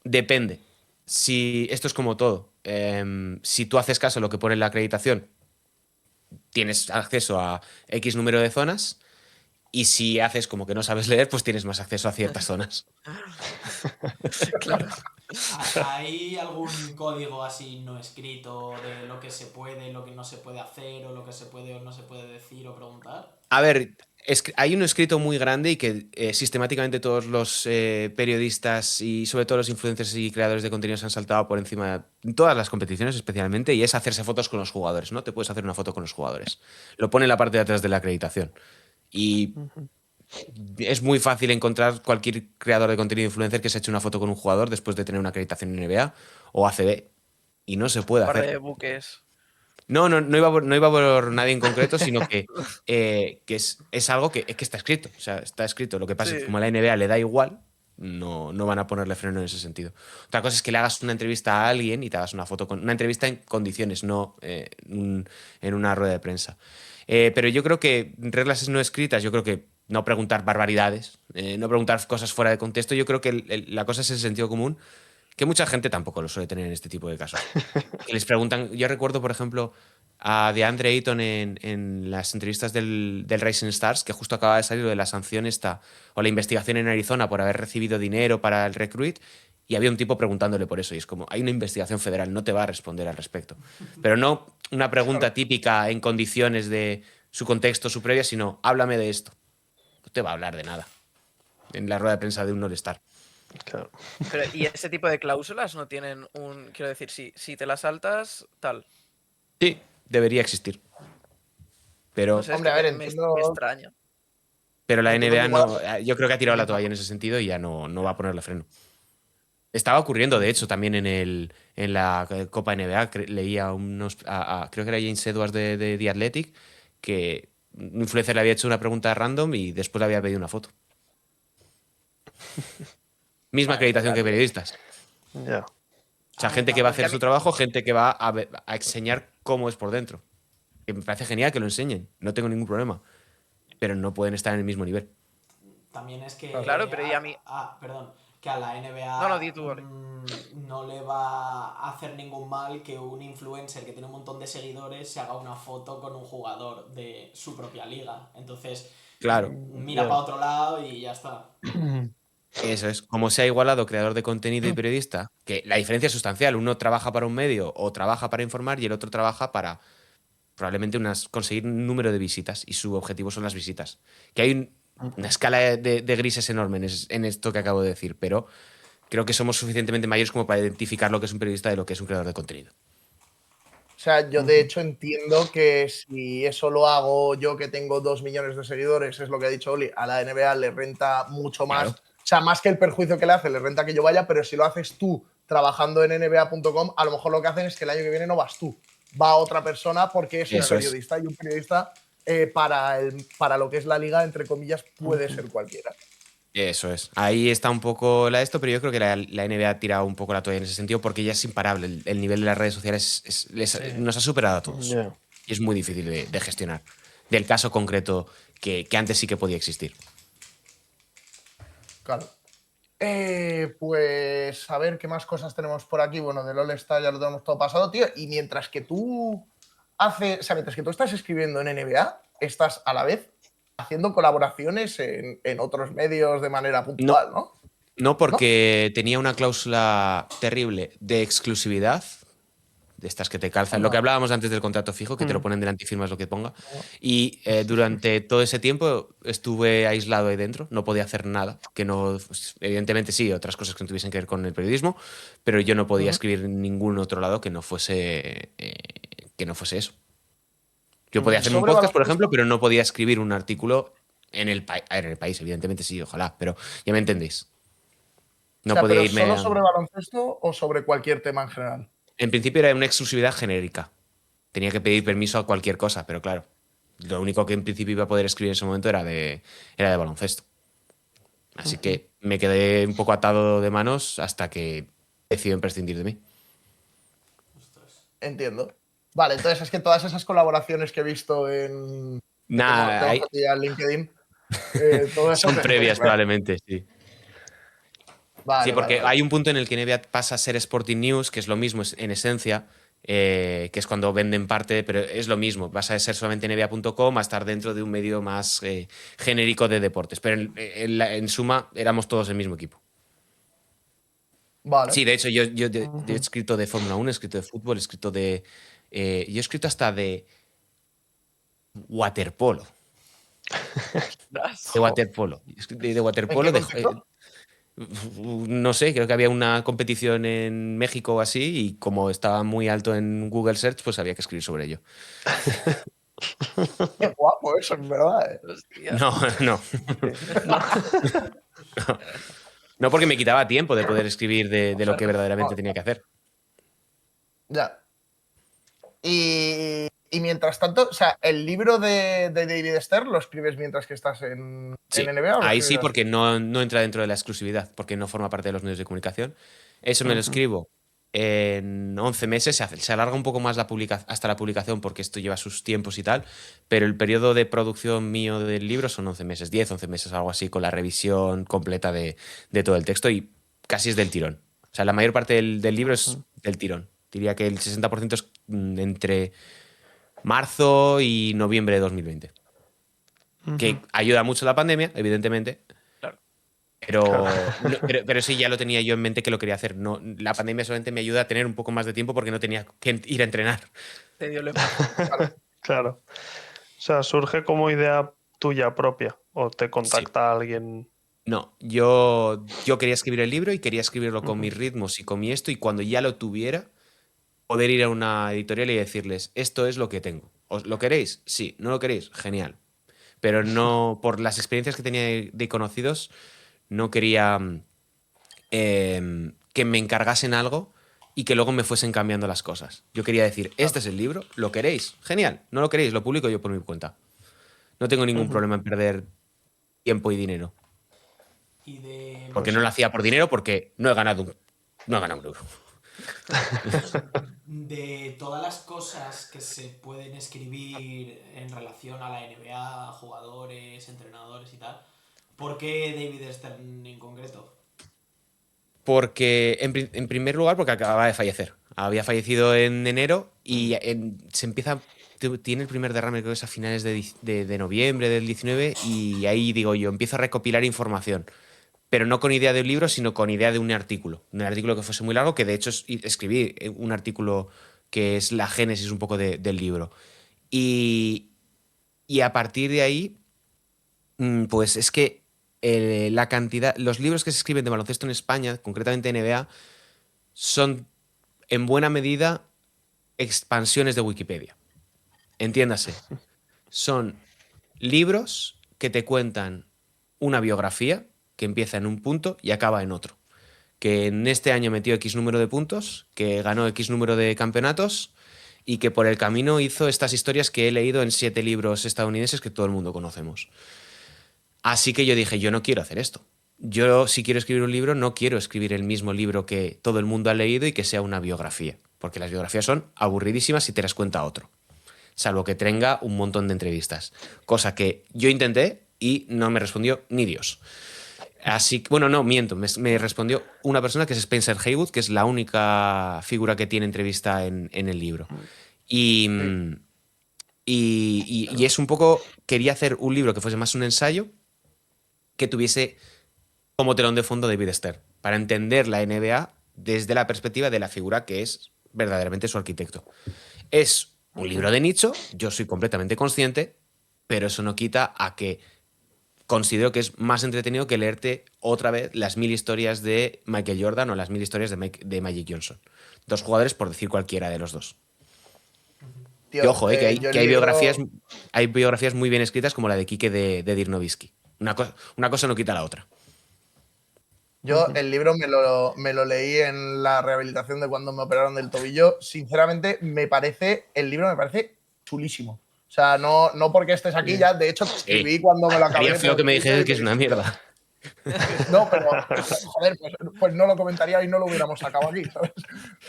depende. Si esto es como todo, si tú haces caso a lo que pone en la acreditación, tienes acceso a X número de zonas, y si haces como que no sabes leer, pues tienes más acceso a ciertas zonas. Claro. ¿Hay algún código así no escrito de lo que se puede, lo que no se puede hacer, o lo que se puede o no se puede decir o preguntar? A ver, hay un escrito muy grande y que sistemáticamente todos los periodistas y sobre todo los influencers y creadores de contenido se han saltado por encima en todas las competiciones especialmente, y es hacerse fotos con los jugadores, ¿no? Te puedes hacer una foto con los jugadores. Lo pone en la parte de atrás de la acreditación. Y es muy fácil encontrar cualquier creador de contenido influencer que se eche una foto con un jugador después de tener una acreditación en NBA o ACB. Y no se puede Un par hacer. de buques. No iba por nadie en concreto, sino que es algo que está escrito. O sea, está escrito. Lo que pasa es que Sí. como a la NBA le da igual, no van a ponerle freno en ese sentido. Otra cosa es que le hagas una entrevista a alguien y te hagas una foto con una entrevista en condiciones, no en una rueda de prensa. Pero yo creo que reglas no escritas, yo creo que no preguntar barbaridades, no preguntar cosas fuera de contexto, yo creo que la cosa es el sentido común, que mucha gente tampoco lo suele tener en este tipo de casos. Que les preguntan, yo recuerdo, por ejemplo, a DeAndre Ayton en las entrevistas del Rising Stars, que justo acaba de salir de la sanción esta, o la investigación en Arizona por haber recibido dinero para el recruit, y había un tipo preguntándole por eso, y es como, hay una investigación federal, no te va a responder al respecto. Pero no una pregunta típica en condiciones de su contexto, su previa, sino, háblame de esto. No te va a hablar de nada en la rueda de prensa de un All-Star. Claro. Pero, ¿y ese tipo de cláusulas no tienen un. Quiero decir, si te las saltas, tal. Sí, debería existir. Pero No sé, es Hombre, que a ver, me entiendo. extraña. Pero la Entiendo que NBA igual. no, yo creo que ha tirado la toalla en ese sentido y ya no va a ponerle freno. Estaba ocurriendo, de hecho, también en la Copa NBA. Leía creo que era James Edwards de The Athletic, que un influencer le había hecho una pregunta random y después le había pedido una foto. Misma Vale, acreditación que periodistas. Ya. O sea, A ver, gente que va a también- hacer su trabajo, gente que va a enseñar cómo es por dentro. Que me parece genial que lo enseñen, no tengo ningún problema. Pero no pueden estar en el mismo nivel. También es que. Claro, pero y a mí. Perdón. Que a la NBA No, no, di tú, Oli. no le va a hacer ningún mal que un influencer que tiene un montón de seguidores se haga una foto con un jugador de su propia liga. Entonces, Claro. mira Ya. para otro lado y ya está. Eso es, como se ha igualado creador de contenido y periodista, que la diferencia es sustancial. Uno trabaja para un medio o trabaja para informar y el otro trabaja para probablemente conseguir un número de visitas y su objetivo son las visitas. Que hay una escala de grises enorme en esto que acabo de decir, pero creo que somos suficientemente mayores como para identificar lo que es un periodista de lo que es un creador de contenido. O sea, yo de hecho entiendo que si eso lo hago yo, que tengo 2 millones de seguidores, es lo que ha dicho Oli, a la NBA le renta mucho más. Claro. O sea, más que el perjuicio que le hace, le renta que yo vaya, pero si lo haces tú trabajando en nba.com, a lo mejor lo que hacen es que el año que viene no vas tú, va otra persona porque es un Eso es. periodista y un periodista para lo que es la liga, entre comillas, puede ser cualquiera. Eso es. Ahí está un poco esto, pero yo creo que la NBA ha tirado un poco la toalla en ese sentido porque ya es imparable. El nivel de las redes sociales nos ha superado a todos. Ya. Y es muy difícil de gestionar. Del caso concreto que antes sí que podía existir. Claro. Pues a ver qué más cosas tenemos por aquí. Bueno, del All-Star ya lo tenemos todo pasado, tío. Y mientras que tú mientras que tú estás escribiendo en NBA, estás a la vez haciendo colaboraciones en otros medios de manera puntual, ¿no? No, porque tenía una cláusula terrible de exclusividad, de estas que te calzan, lo que hablábamos antes del contrato fijo, que te lo ponen delante y firmas lo que ponga. Y durante todo ese tiempo estuve aislado ahí dentro, no podía hacer nada, que no, pues, evidentemente sí, otras cosas que no tuviesen que ver con el periodismo, pero yo no podía escribir en ningún otro lado que no fuese eso. Yo podía hacer un Sobre podcast, por baloncesto. ejemplo, pero no podía escribir un artículo en el país, evidentemente sí, ojalá, pero ya me entendéis. No O sea, podía pero irme. ¿solo sobre baloncesto o sobre cualquier tema en general? En principio era una exclusividad genérica. Tenía que pedir permiso a cualquier cosa, pero claro, lo único que en principio iba a poder escribir en ese momento era de baloncesto. Así que me quedé un poco atado de manos hasta que decidieron prescindir de mí. Entiendo. Vale, entonces es que todas esas colaboraciones que he visto en. Nada, Tengo aquí al LinkedIn. Todo eso son previas probablemente, sí. Vale, Sí, porque vale. hay un punto en el que NBA pasa a ser Sporting News, que es lo mismo en esencia, que es cuando venden parte, pero es lo mismo. Vas a ser solamente NBA.com a estar dentro de un medio más genérico de deportes. Pero en suma éramos todos el mismo equipo. Vale. Sí, de hecho, yo he escrito de Fórmula 1, he escrito de fútbol, he escrito de. Yo he escrito hasta de waterpolo. De waterpolo. De waterpolo. ¿En qué contexto? No sé, creo que había una competición en México o así, y como estaba muy alto en Google Search, pues había que escribir sobre ello. Qué guapo eso, en verdad. Hostia. No, no. No, porque me quitaba tiempo de poder escribir de lo que verdaderamente tenía que hacer. Ya. Y mientras tanto, o sea, el libro de David Stern lo escribes mientras que estás en Sí, NBA. ¿O lo ahí sí, escribes porque no entra dentro de la exclusividad, porque no forma parte de los medios de comunicación. Eso me lo escribo en 11 meses, se alarga un poco más hasta la publicación porque esto lleva sus tiempos y tal, pero el periodo de producción mío del libro son 11 meses, 10, 11 meses, algo así, con la revisión completa de todo el texto, y casi es del tirón. O sea, la mayor parte del libro es del tirón. Diría que el 60% es entre marzo y noviembre de 2020. Que ayuda mucho la pandemia, evidentemente. Claro. Pero sí, ya lo tenía yo en mente que lo quería hacer. No, la pandemia solamente me ayuda a tener un poco más de tiempo porque no tenía que ir a entrenar. Te dio el Claro. O sea, surge como idea tuya propia o te contacta alguien. No, yo quería escribir el libro y quería escribirlo con mis ritmos y con mi esto, y cuando ya lo tuviera, poder ir a una editorial y decirles, esto es lo que tengo. ¿Os lo queréis? Sí. ¿No lo queréis? Genial. Pero no, por las experiencias que tenía de conocidos, no quería que me encargasen algo y que luego me fuesen cambiando las cosas. Yo quería decir, este es el libro, ¿lo queréis? Genial. ¿No lo queréis? Lo publico yo por mi cuenta. No tengo ningún problema en perder tiempo y dinero. Y de, Porque no lo hacía por dinero, porque no he ganado un euro. de todas las cosas que se pueden escribir en relación a la NBA, jugadores, entrenadores y tal, ¿por qué David Stern en concreto? Porque, en primer lugar, porque acababa de fallecer. Había fallecido en enero y tiene el primer derrame, creo que es a finales de noviembre del 19, y ahí digo yo, empiezo a recopilar información. Pero no con idea de un libro, sino con idea de un artículo. Un artículo que fuese muy largo, que de hecho escribí un artículo que es la génesis un poco del libro. Y a partir de ahí, pues es que la cantidad, los libros que se escriben de baloncesto en España, concretamente NBA, son en buena medida expansiones de Wikipedia. Entiéndase, son libros que te cuentan una biografía que empieza en un punto y acaba en otro. Que en este año metió X número de puntos, que ganó X número de campeonatos y que por el camino hizo estas historias que he leído en 7 libros estadounidenses que todo el mundo conocemos. Así que yo dije, yo no quiero hacer esto. Yo, si quiero escribir un libro, no quiero escribir el mismo libro que todo el mundo ha leído y que sea una biografía. Porque las biografías son aburridísimas si te las cuenta otro. Salvo que tenga un montón de entrevistas. Cosa que yo intenté y no me respondió ni Dios. Así que, bueno, no, miento. Me respondió una persona que es Spencer Haywood, que es la única figura que tiene entrevista en el libro. Y es un poco... Quería hacer un libro que fuese más un ensayo, que tuviese como telón de fondo David Stern, para entender la NBA desde la perspectiva de la figura que es verdaderamente su arquitecto. Es un libro de nicho, yo soy completamente consciente, pero eso no quita a que considero que es más entretenido que leerte otra vez las 1000 historias de Michael Jordan o las 1000 historias de Magic Johnson. 2 jugadores, por decir cualquiera de los dos. Tío, Y ojo, que yo el hay libro- biografías muy bien escritas como la de Quique de Dirk Nowitzki. Una cosa no quita la otra. Yo el libro me lo leí en la rehabilitación de cuando me operaron del tobillo. Sinceramente, el libro me parece chulísimo. O sea, no porque estés aquí ya. De hecho, te escribí cuando me lo acabé. Sería feo que me dijeras que es una mierda. No, pero joder, pues no lo comentaría y no lo hubiéramos sacado aquí, ¿sabes?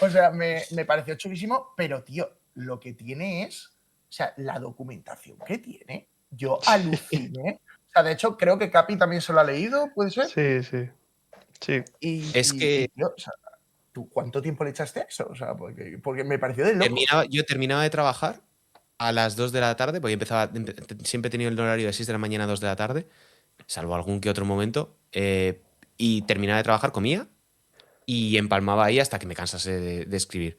O sea, me pareció chulísimo, pero tío, lo que tiene es, o sea, la documentación que tiene, yo aluciné. O sea, de hecho, creo que Capi también se lo ha leído, ¿puede ser? Sí. Tío, o sea, ¿tú cuánto tiempo le echaste a eso? O sea, porque me pareció de loco. Yo terminaba de trabajar a las 2 de la tarde, porque siempre he tenido el horario de 6 de la mañana a 2 de la tarde, salvo algún que otro momento, y terminaba de trabajar, comía y empalmaba ahí hasta que me cansase de escribir.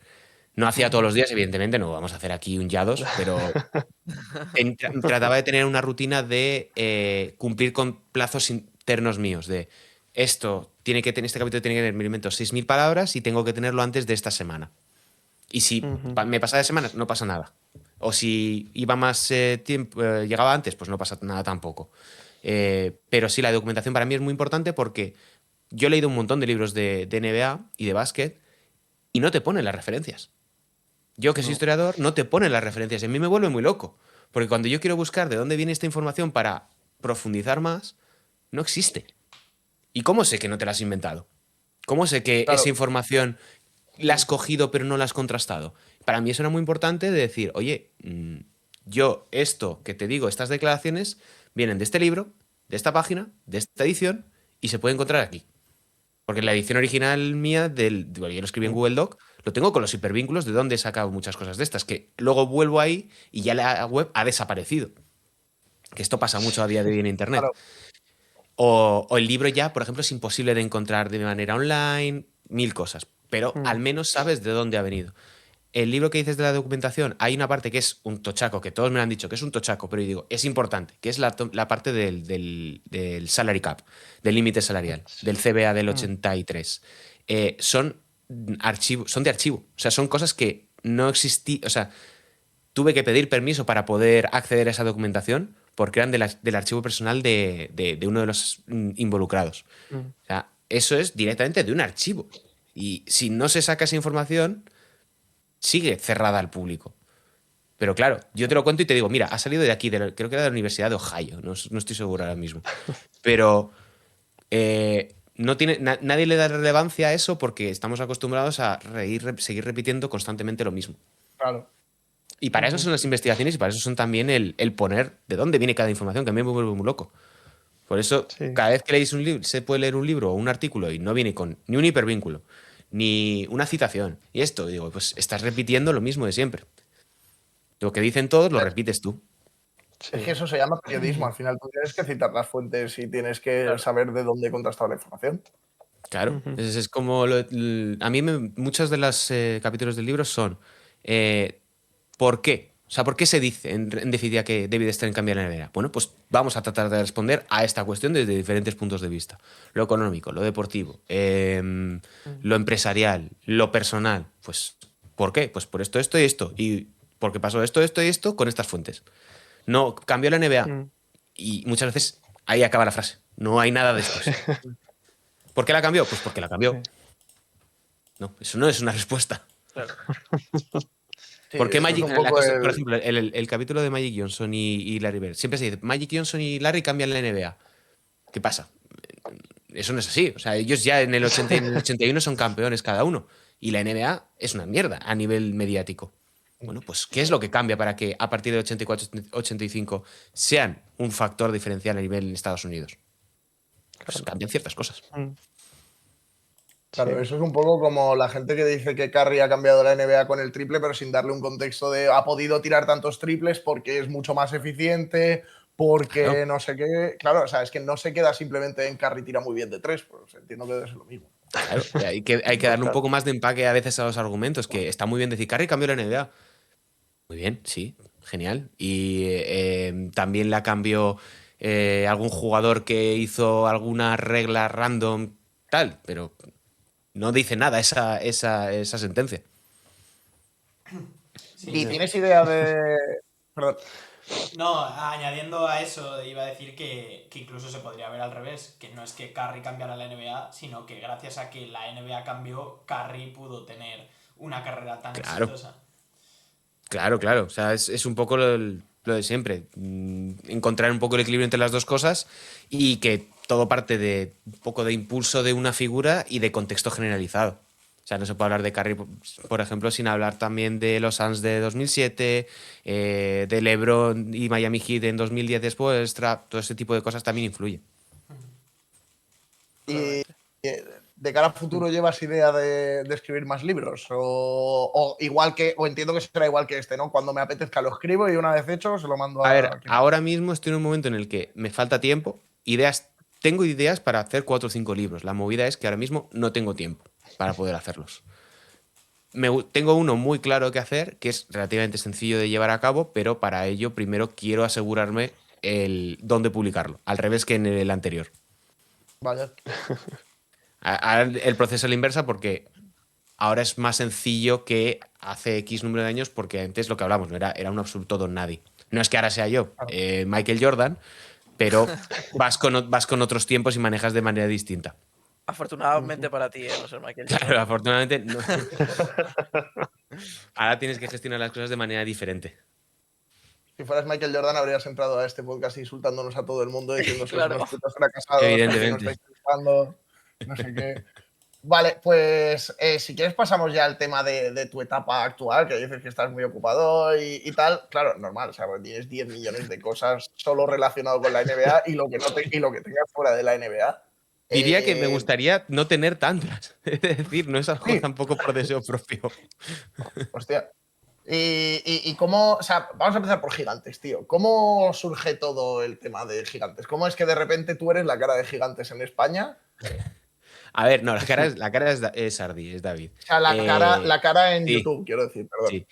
No hacía todos los días, evidentemente, no vamos a hacer aquí un yados, pero trataba de tener una rutina de cumplir con plazos internos míos, de este capítulo tiene que tener mínimo 6.000 palabras y tengo que tenerlo antes de esta semana. Y si me pasaba de semanas, no pasa nada. O si iba más tiempo, llegaba antes, pues no pasa nada tampoco. Pero sí, la documentación para mí es muy importante porque yo he leído un montón de libros de NBA y de básquet y no te ponen las referencias. Yo, que soy historiador, no te ponen las referencias. A mí me vuelve muy loco. Porque cuando yo quiero buscar de dónde viene esta información para profundizar más, no existe. ¿Y cómo sé que no te la has inventado? ¿Cómo sé que Claro. esa información la has cogido pero no la has contrastado? Para mí eso era muy importante de decir, oye, yo esto que te digo, estas declaraciones, vienen de este libro, de esta página, de esta edición, y se puede encontrar aquí. Porque la edición original mía, yo lo escribí en Google Doc, lo tengo con los hipervínculos de donde he sacado muchas cosas de estas, que luego vuelvo ahí y ya la web ha desaparecido. Que esto pasa mucho a día de hoy en Internet. Claro. O el libro ya, por ejemplo, es imposible de encontrar de manera online, 1000 cosas, pero al menos sabes de dónde ha venido. El libro que dices de la documentación, hay una parte que es un tochaco, que todos me lo han dicho que es un tochaco, pero yo digo, es importante, que es la parte del salary cap, del límite salarial, del CBA del 83. Son de archivo. O sea, son cosas que no existían. O sea, tuve que pedir permiso para poder acceder a esa documentación porque eran del archivo personal de uno de los involucrados. O sea, eso es directamente de un archivo. Y si no se saca esa información, sigue cerrada al público. Pero claro, yo te lo cuento y te digo, mira, ha salido de aquí, creo que era de la Universidad de Ohio, no estoy seguro ahora mismo. Pero nadie le da relevancia a eso porque estamos acostumbrados a seguir repitiendo constantemente lo mismo. Claro. Y para eso son las investigaciones y para eso son también el poner de dónde viene cada información, que a mí me vuelve muy loco. Por eso, cada vez que leéis un libro, se puede leer un libro o un artículo y no viene con ni un hipervínculo, ni una citación. Y esto, digo, pues estás repitiendo lo mismo de siempre. Lo que dicen todos lo repites tú. Es que eso se llama periodismo. Al final tú tienes que citar las fuentes y tienes que saber de dónde he contrastado la información. Claro, es como a mí muchos de los capítulos del libro son ¿por qué O sea, ¿por qué se dice en definitiva que David Stern cambia la NBA? Bueno, pues vamos a tratar de responder a esta cuestión desde diferentes puntos de vista. Lo económico, lo deportivo, lo empresarial, lo personal. Pues, ¿por qué? Pues por esto, esto y esto. Y porque pasó esto, esto y esto con estas fuentes. No, cambió la NBA. Y muchas veces ahí acaba la frase. No hay nada después. ¿Por qué la cambió? Pues porque la cambió. No, eso no es una respuesta. Claro. Sí, ¿Por qué eso es Magic, un poco por ejemplo, el capítulo de Magic Johnson y Larry Bird? Siempre se dice, Magic Johnson y Larry cambian la NBA. ¿Qué pasa? Eso no es así. O sea, ellos ya en el 80 y en el 81 son campeones cada uno. Y la NBA es una mierda a nivel mediático. Bueno, pues, ¿qué es lo que cambia para que a partir de 84-85 sean un factor diferencial a nivel de Estados Unidos? Pues cambian ciertas cosas. Claro, Sí. eso es un poco como la gente que dice que Curry ha cambiado la NBA con el triple, pero sin darle un contexto de ha podido tirar tantos triples porque es mucho más eficiente, porque Claro. no sé qué. Claro, o sea, es que no se queda simplemente en Curry tira muy bien de tres, pues entiendo que debe ser lo mismo. Claro, hay que darle un poco más de empaque a veces a los argumentos, que está muy bien decir, Curry cambió la NBA. Muy bien, sí, genial. Y también la cambió algún jugador que hizo alguna regla random, tal, pero no dice nada esa sentencia. Sí, ¿Y sí. tienes idea de. Perdón. No, añadiendo a eso, iba a decir que incluso se podría ver al revés, que no es que Curry cambiara la NBA, sino que gracias a que la NBA cambió, Curry pudo tener una carrera tan Claro. exitosa. Claro, claro. O sea, es un poco lo de siempre. Encontrar un poco el equilibrio entre las dos cosas y que todo parte de un poco de impulso de una figura y de contexto generalizado. O sea, no se puede hablar de Curry, por ejemplo, sin hablar también de los Suns de 2007, de LeBron y Miami Heat en 2010 después. Todo ese tipo de cosas también influye. Y de cara a futuro, ¿llevas idea de escribir más libros? O igual que, o entiendo que será igual que este, ¿no? Cuando me apetezca lo escribo y una vez hecho se lo mando A ver, quien ahora mismo estoy en un momento en el que me falta tiempo. Tengo ideas para hacer 4 o 5 libros. La movida es que ahora mismo no tengo tiempo para poder hacerlos. Tengo uno muy claro que hacer, que es relativamente sencillo de llevar a cabo, pero para ello primero quiero asegurarme el dónde publicarlo, al revés que en el anterior. Vaya. El proceso a la inversa porque ahora es más sencillo que hace X número de años porque antes lo que hablamos, era un absoluto don nadie. No es que ahora sea yo, Michael Jordan, pero vas con otros tiempos y manejas de manera distinta. Afortunadamente para ti, no ser Michael Jordan. Claro, afortunadamente no. Ahora tienes que gestionar las cosas de manera diferente. Si fueras Michael Jordan, habrías entrado a este podcast insultándonos a todo el mundo, diciendo que Claro. sois unos putos fracasados, Evidentemente. que nos estáis triunfando, no sé qué. Vale, pues si quieres pasamos ya al tema de tu etapa actual, que dices que estás muy ocupado y tal. Claro, normal, o sea, pues tienes 10 millones de cosas solo relacionado con la NBA y lo que, y lo que tengas fuera de la NBA. Diría que me gustaría no tener tantas. Es decir, no es algo Sí. tampoco por deseo propio. Hostia. Y cómo, o sea, vamos a empezar por Gigantes, tío. ¿Cómo surge todo el tema de Gigantes? ¿Cómo es que de repente tú eres la cara de Gigantes en España? A ver, no, la cara es Ardi, es David. O sea, la cara en sí, YouTube, quiero decir, perdón.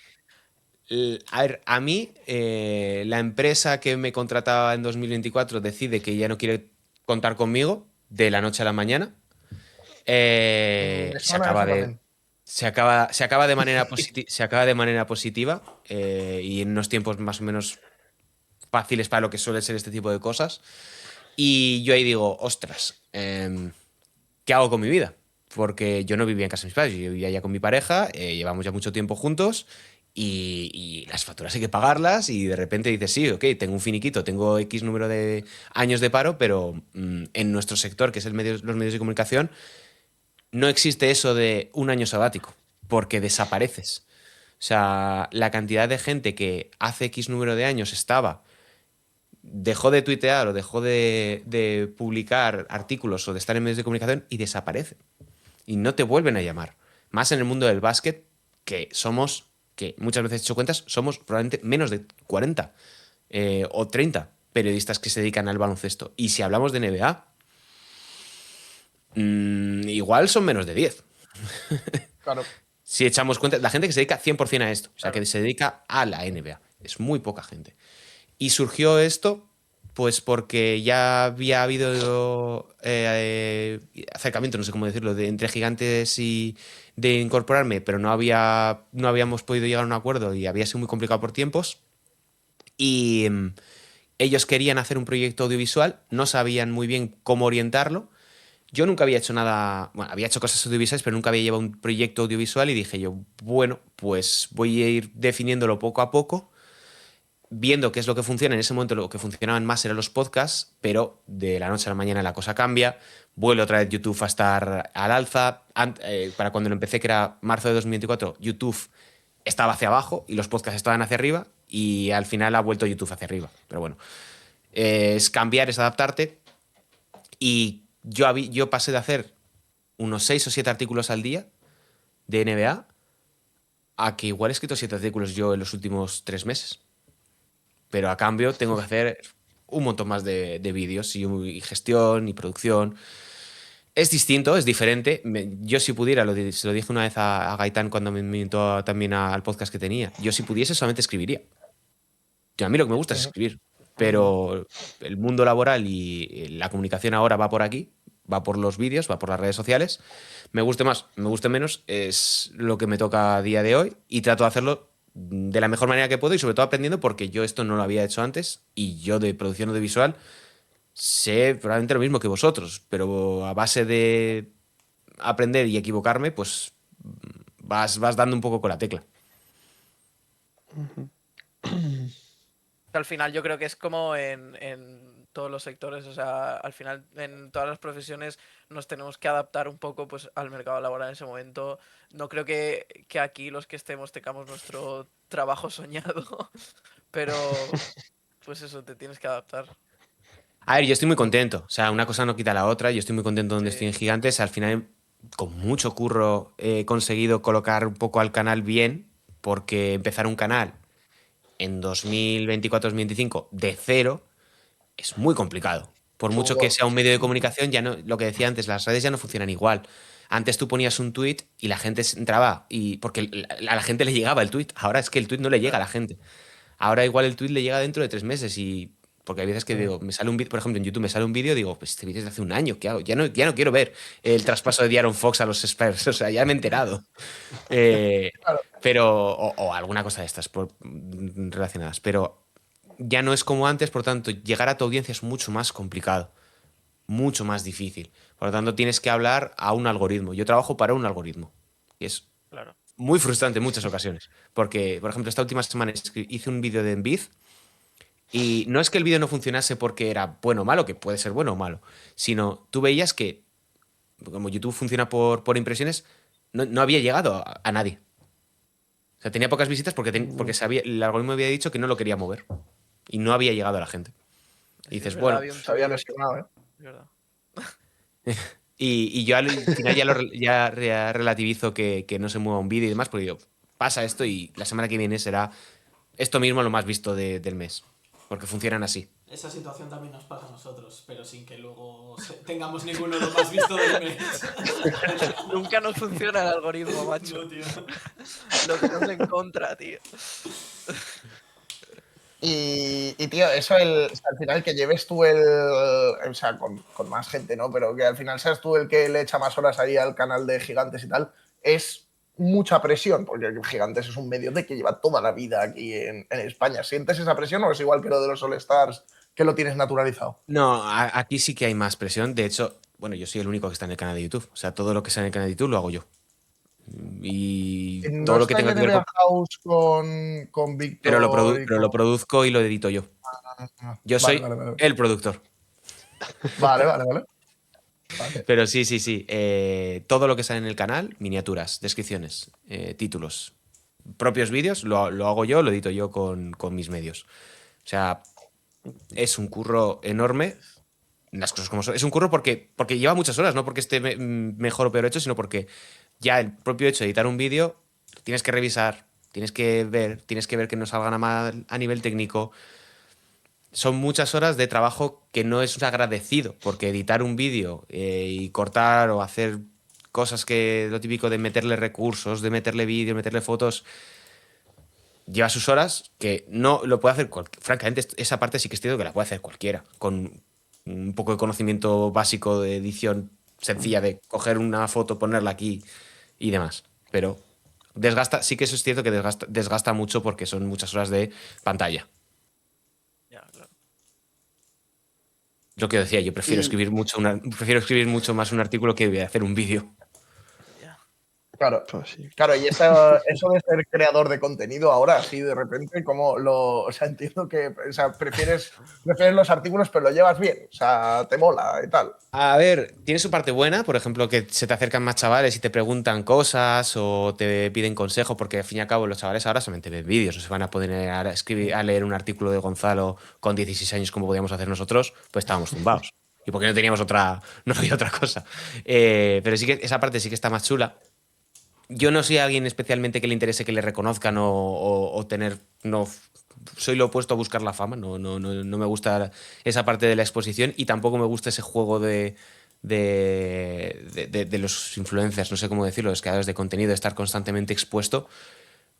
Sí. A ver, a mí, la empresa que me contrataba en 2024 decide que ya no quiere contar conmigo de la noche a la mañana. Me Se suena acaba eso de. también. Se acaba de manera, se acaba de manera positiva y en unos tiempos más o menos fáciles para lo que suele ser este tipo de cosas. Y yo ahí digo, ostras, ¿qué hago con mi vida? Porque yo no vivía en casa de mis padres, yo vivía ya con mi pareja, llevamos ya mucho tiempo juntos y las facturas hay que pagarlas y de repente dices, sí, ok, tengo un finiquito, tengo X número de años de paro, pero en nuestro sector, que es los medios de comunicación, no existe eso de un año sabático, porque desapareces. O sea, la cantidad de gente que hace X número de años dejó de tuitear o dejó de publicar artículos o de estar en medios de comunicación y desaparece. Y no te vuelven a llamar. Más en el mundo del básquet, que muchas veces he hecho cuentas, somos probablemente menos de 40 o 30 periodistas que se dedican al baloncesto. Y si hablamos de NBA, igual son menos de 10. Claro. Si echamos cuenta, la gente que se dedica 100% a esto, o sea, que se dedica a la NBA. es muy poca gente. Y surgió esto pues porque ya había habido acercamiento, no sé cómo decirlo, entre gigantes y de incorporarme, pero no habíamos podido llegar a un acuerdo y había sido muy complicado por tiempos. Y ellos querían hacer un proyecto audiovisual, no sabían muy bien cómo orientarlo. Yo nunca había hecho nada, bueno, había hecho cosas audiovisuales, pero nunca había llevado un proyecto audiovisual y dije yo, bueno, pues voy a ir definiéndolo poco a poco, viendo qué es lo que funciona. En ese momento lo que funcionaban más eran los podcasts, pero de la noche a la mañana la cosa cambia. Vuelve otra vez YouTube a estar al alza. Para cuando lo empecé, que era marzo de 2024, YouTube estaba hacia abajo y los podcasts estaban hacia arriba y al final ha vuelto YouTube hacia arriba. Pero bueno, es cambiar, es adaptarte y yo pasé de hacer unos 6 o 7 artículos al día de NBA a que igual he escrito 7 artículos yo en los últimos 3 meses. Pero a cambio tengo que hacer un montón más de vídeos y gestión y producción. Es distinto, es diferente. Yo si pudiera, se lo dije una vez a Gaitán cuando me invitó también al podcast que tenía, yo si pudiese solamente escribiría. A mí lo que me gusta es escribir, pero el mundo laboral y la comunicación ahora va por aquí, va por los vídeos, va por las redes sociales. Me guste más, me guste menos, es lo que me toca a día de hoy y trato de hacerlo de la mejor manera que puedo y sobre todo aprendiendo porque yo esto no lo había hecho antes y yo de producción audiovisual sé probablemente lo mismo que vosotros, pero a base de aprender y equivocarme, pues vas dando un poco con la tecla. Al final yo creo que es como en todos los sectores, o sea, al final en todas las profesiones nos tenemos que adaptar un poco pues al mercado laboral en ese momento. No creo que aquí los que estemos tengamos nuestro trabajo soñado, pero pues eso, te tienes que adaptar. A ver, yo estoy muy contento. O sea, una cosa no quita la otra. Yo estoy muy contento donde Sí. estoy en Gigantes. Al final, con mucho curro, he conseguido colocar un poco al canal bien, porque empezar un canal en 2024-2025 de cero es muy complicado. Por mucho que sea un medio de comunicación, ya no, lo que decía antes, las redes ya no funcionan igual. Antes tú ponías un tweet y la gente entraba y porque a la gente le llegaba el tweet. Ahora es que el tweet no le llega a la gente. Ahora igual el tweet le llega dentro de 3 meses y porque hay veces que digo, me sale un vídeo, por ejemplo, en YouTube me sale un vídeo y digo, pues este vídeo es de hace un año, ¿qué hago? Ya no quiero ver el traspaso de De'Aaron Fox a los Spurs, o sea, ya me he enterado. Claro. Pero, o alguna cosa de estas relacionadas, pero ya no es como antes, por tanto, llegar a tu audiencia es mucho más complicado, mucho más difícil. Por lo tanto, tienes que hablar a un algoritmo. Yo trabajo para un algoritmo y es Claro. muy frustrante en muchas ocasiones. Porque, por ejemplo, esta última semana hice un vídeo de Embiid y no es que el vídeo no funcionase porque era bueno o malo, que puede ser bueno o malo, sino tú veías que, como YouTube funciona por impresiones, no había llegado a nadie. O sea, tenía pocas visitas porque el algoritmo había dicho que no lo quería mover y no había llegado a la gente. Y dices, Es verdad, bueno, había un Se había tuit, lesionado, ¿eh? es verdad. y yo al final ya relativizo que no se mueva un vídeo y demás, porque digo, pasa esto y la semana que viene será esto mismo lo más visto del mes. Porque funcionan así. Esa situación también nos pasa a nosotros, pero sin que luego tengamos ninguno lo más visto del mes. Nunca nos funciona el algoritmo, macho. No, tío. Lo tenemos en contra, tío. Y, tío, eso o sea, al final que lleves tú o sea, con más gente, ¿no? Pero que al final seas tú el que le echa más horas ahí al canal de Gigantes y tal, es mucha presión, porque Gigantes es un medio de que lleva toda la vida aquí en España. ¿Sientes esa presión o es igual que lo de los All Stars, que lo tienes naturalizado? No, aquí sí que hay más presión. De hecho, bueno, yo soy el único que está en el canal de YouTube. O sea, todo lo que está en el canal de YouTube lo hago yo. Y ¿No todo lo que está el tenga que ver NBA con... House con Pero Víctor y pero lo produzco y lo edito yo. Yo Vale, soy vale, vale. el productor. Vale, vale, vale. Vale. Pero sí. Todo lo que sale en el canal, miniaturas, descripciones, títulos, propios vídeos, lo hago yo, lo edito yo con mis medios. O sea, es un curro enorme. Las cosas como son. Es un curro porque lleva muchas horas, no porque esté mejor o peor hecho, sino porque ya el propio hecho de editar un vídeo, tienes que revisar, tienes que ver que no salga nada mal a nivel técnico. Son muchas horas de trabajo que no es agradecido, porque editar un vídeo y cortar o hacer cosas que lo típico de meterle recursos, de meterle vídeo, meterle fotos, lleva sus horas, que no lo puede hacer francamente, esa parte sí que es cierto que la puede hacer cualquiera, con un poco de conocimiento básico de edición sencilla, de coger una foto, ponerla aquí y demás. Pero desgasta, sí que eso es cierto que desgasta mucho porque son muchas horas de pantalla. Ya, claro. Lo que decía, yo prefiero prefiero escribir mucho más un artículo que hacer un vídeo. Ya. Claro. Pues sí. Claro, y eso de ser creador de contenido ahora, así de repente, o sea, entiendo que, o sea, prefieres los artículos, pero lo llevas bien, o sea, te mola y tal. A ver, tiene su parte buena, por ejemplo, que se te acercan más chavales y te preguntan cosas o te piden consejos, porque al fin y al cabo los chavales ahora solamente ven vídeos, no se van a poder a leer un artículo de Gonzalo con 16 años como podíamos hacer nosotros, pues estábamos tumbados. Y porque no teníamos no había otra cosa. Pero sí que esa parte sí que está más chula. Yo no soy alguien especialmente que le interese que le reconozcan o tener. No, soy lo opuesto a buscar la fama. No me gusta esa parte de la exposición y tampoco me gusta ese juego de los influencers, no sé cómo decirlo, los creadores de contenido, de estar constantemente expuesto,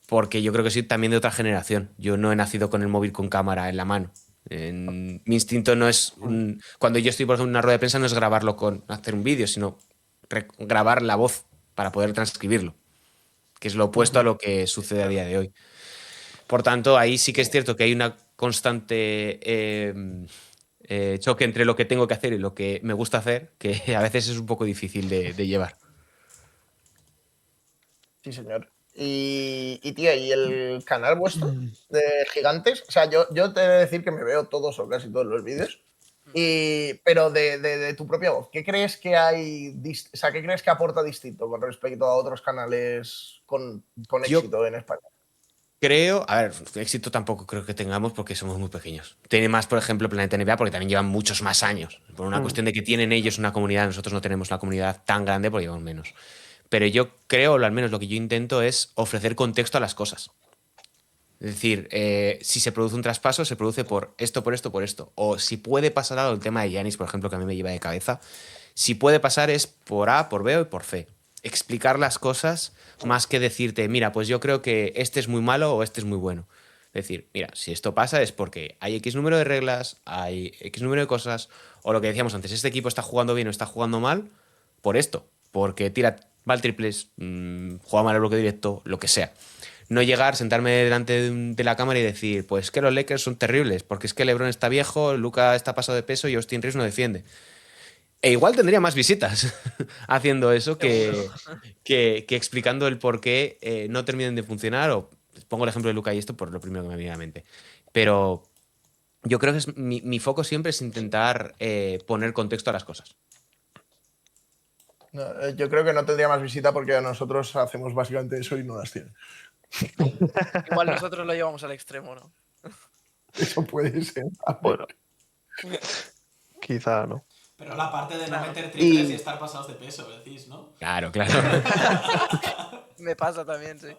porque yo creo que soy también de otra generación. Yo no he nacido con el móvil con cámara en la mano. Mi instinto no es. Cuando yo estoy, por ejemplo, en una rueda de prensa, no es grabarlo con hacer un vídeo, sino grabar la voz para poder transcribirlo, que es lo opuesto a lo que sucede a día de hoy. Por tanto, ahí sí que es cierto que hay una constante choque entre lo que tengo que hacer y lo que me gusta hacer, que a veces es un poco difícil de llevar. Sí, señor. Tía, ¿y el canal vuestro de Gigantes? O sea, yo te he de decir que me veo todos o casi todos los vídeos. Pero de tu propia voz, ¿qué crees que hay? O sea, ¿qué crees que aporta distinto con respecto a otros canales con Yo éxito en España? creo, a ver, éxito tampoco creo que tengamos porque somos muy pequeños. Tiene más, por ejemplo, Planeta NBA porque también llevan muchos más años. Por una cuestión de que tienen ellos una comunidad, nosotros no tenemos una comunidad tan grande porque llevamos menos. Pero yo creo, o al menos lo que yo intento es ofrecer contexto a las cosas. Es decir, si se produce un traspaso, se produce por esto, por esto, por esto. O si puede pasar algo, el tema de Giannis, por ejemplo, que a mí me lleva de cabeza, si puede pasar es por A, por B o por C. Explicar las cosas más que decirte, mira, pues yo creo que este es muy malo o este es muy bueno. Es decir, mira, si esto pasa es porque hay X número de reglas, hay X número de cosas, o lo que decíamos antes, este equipo está jugando bien o está jugando mal por esto, porque va al triples, juega mal el bloque directo, lo que sea. No llegar, sentarme delante de la cámara y decir, pues que los Lakers son terribles, porque es que LeBron está viejo, Luka está pasado de peso y Austin Reeves no defiende. E igual tendría más visitas haciendo eso que explicando el por qué no terminan de funcionar. O pongo el ejemplo de Luka y esto por lo primero que me viene a la mente. Pero yo creo que mi foco siempre es intentar poner contexto a las cosas. No, yo creo que no tendría más visita porque nosotros hacemos básicamente eso y no las tienen. Igual nosotros lo llevamos al extremo, ¿no? Eso puede ser. Bueno, quizá no. Pero la parte de no Claro. meter triples y estar pasados de peso, decís, ¿no? Claro, claro. Me pasa también, sí.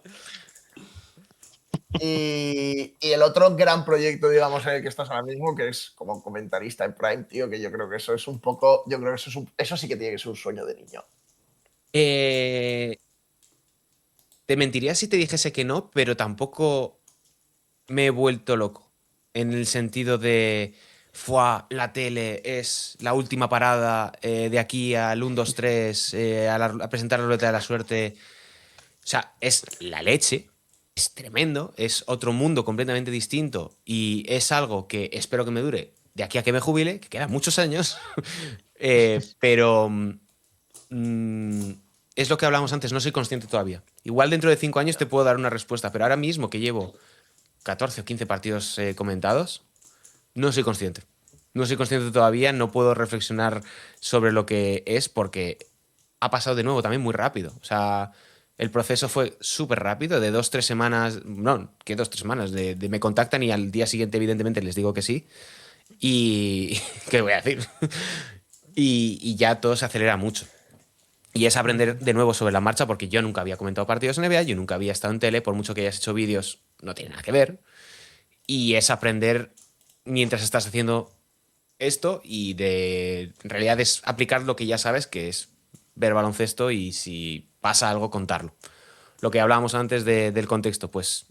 Y el otro gran proyecto, digamos, en el que estás ahora mismo, que es como comentarista en Prime, tío, que yo creo que eso es un poco. Yo creo que eso sí que tiene que ser un sueño de niño. Te mentiría si te dijese que no, pero tampoco me he vuelto loco. En el sentido de, la tele es la última parada de aquí al 1, 2, 3, a presentar la ruleta de la suerte. O sea, es la leche, es tremendo, es otro mundo completamente distinto y es algo que espero que me dure de aquí a que me jubile, que quedan muchos años, pero es lo que hablamos antes, no soy consciente todavía. Igual dentro de 5 años te puedo dar una respuesta, pero ahora mismo que llevo 14 o 15 partidos comentados, no soy consciente. No soy consciente todavía, no puedo reflexionar sobre lo que es porque ha pasado de nuevo también muy rápido. O sea, el proceso fue súper rápido, de 2, 3 semanas, no, que 2, 3 semanas, de me contactan y al día siguiente evidentemente les digo que sí. Y, ¿qué voy a decir? Y ya todo se acelera mucho. Y es aprender de nuevo sobre la marcha porque yo nunca había comentado partidos en NBA, yo nunca había estado en tele, por mucho que hayas hecho vídeos, no tiene nada que ver. Y es aprender mientras estás haciendo esto y en realidad es aplicar lo que ya sabes, que es ver baloncesto y si pasa algo, contarlo. Lo que hablábamos antes del contexto, pues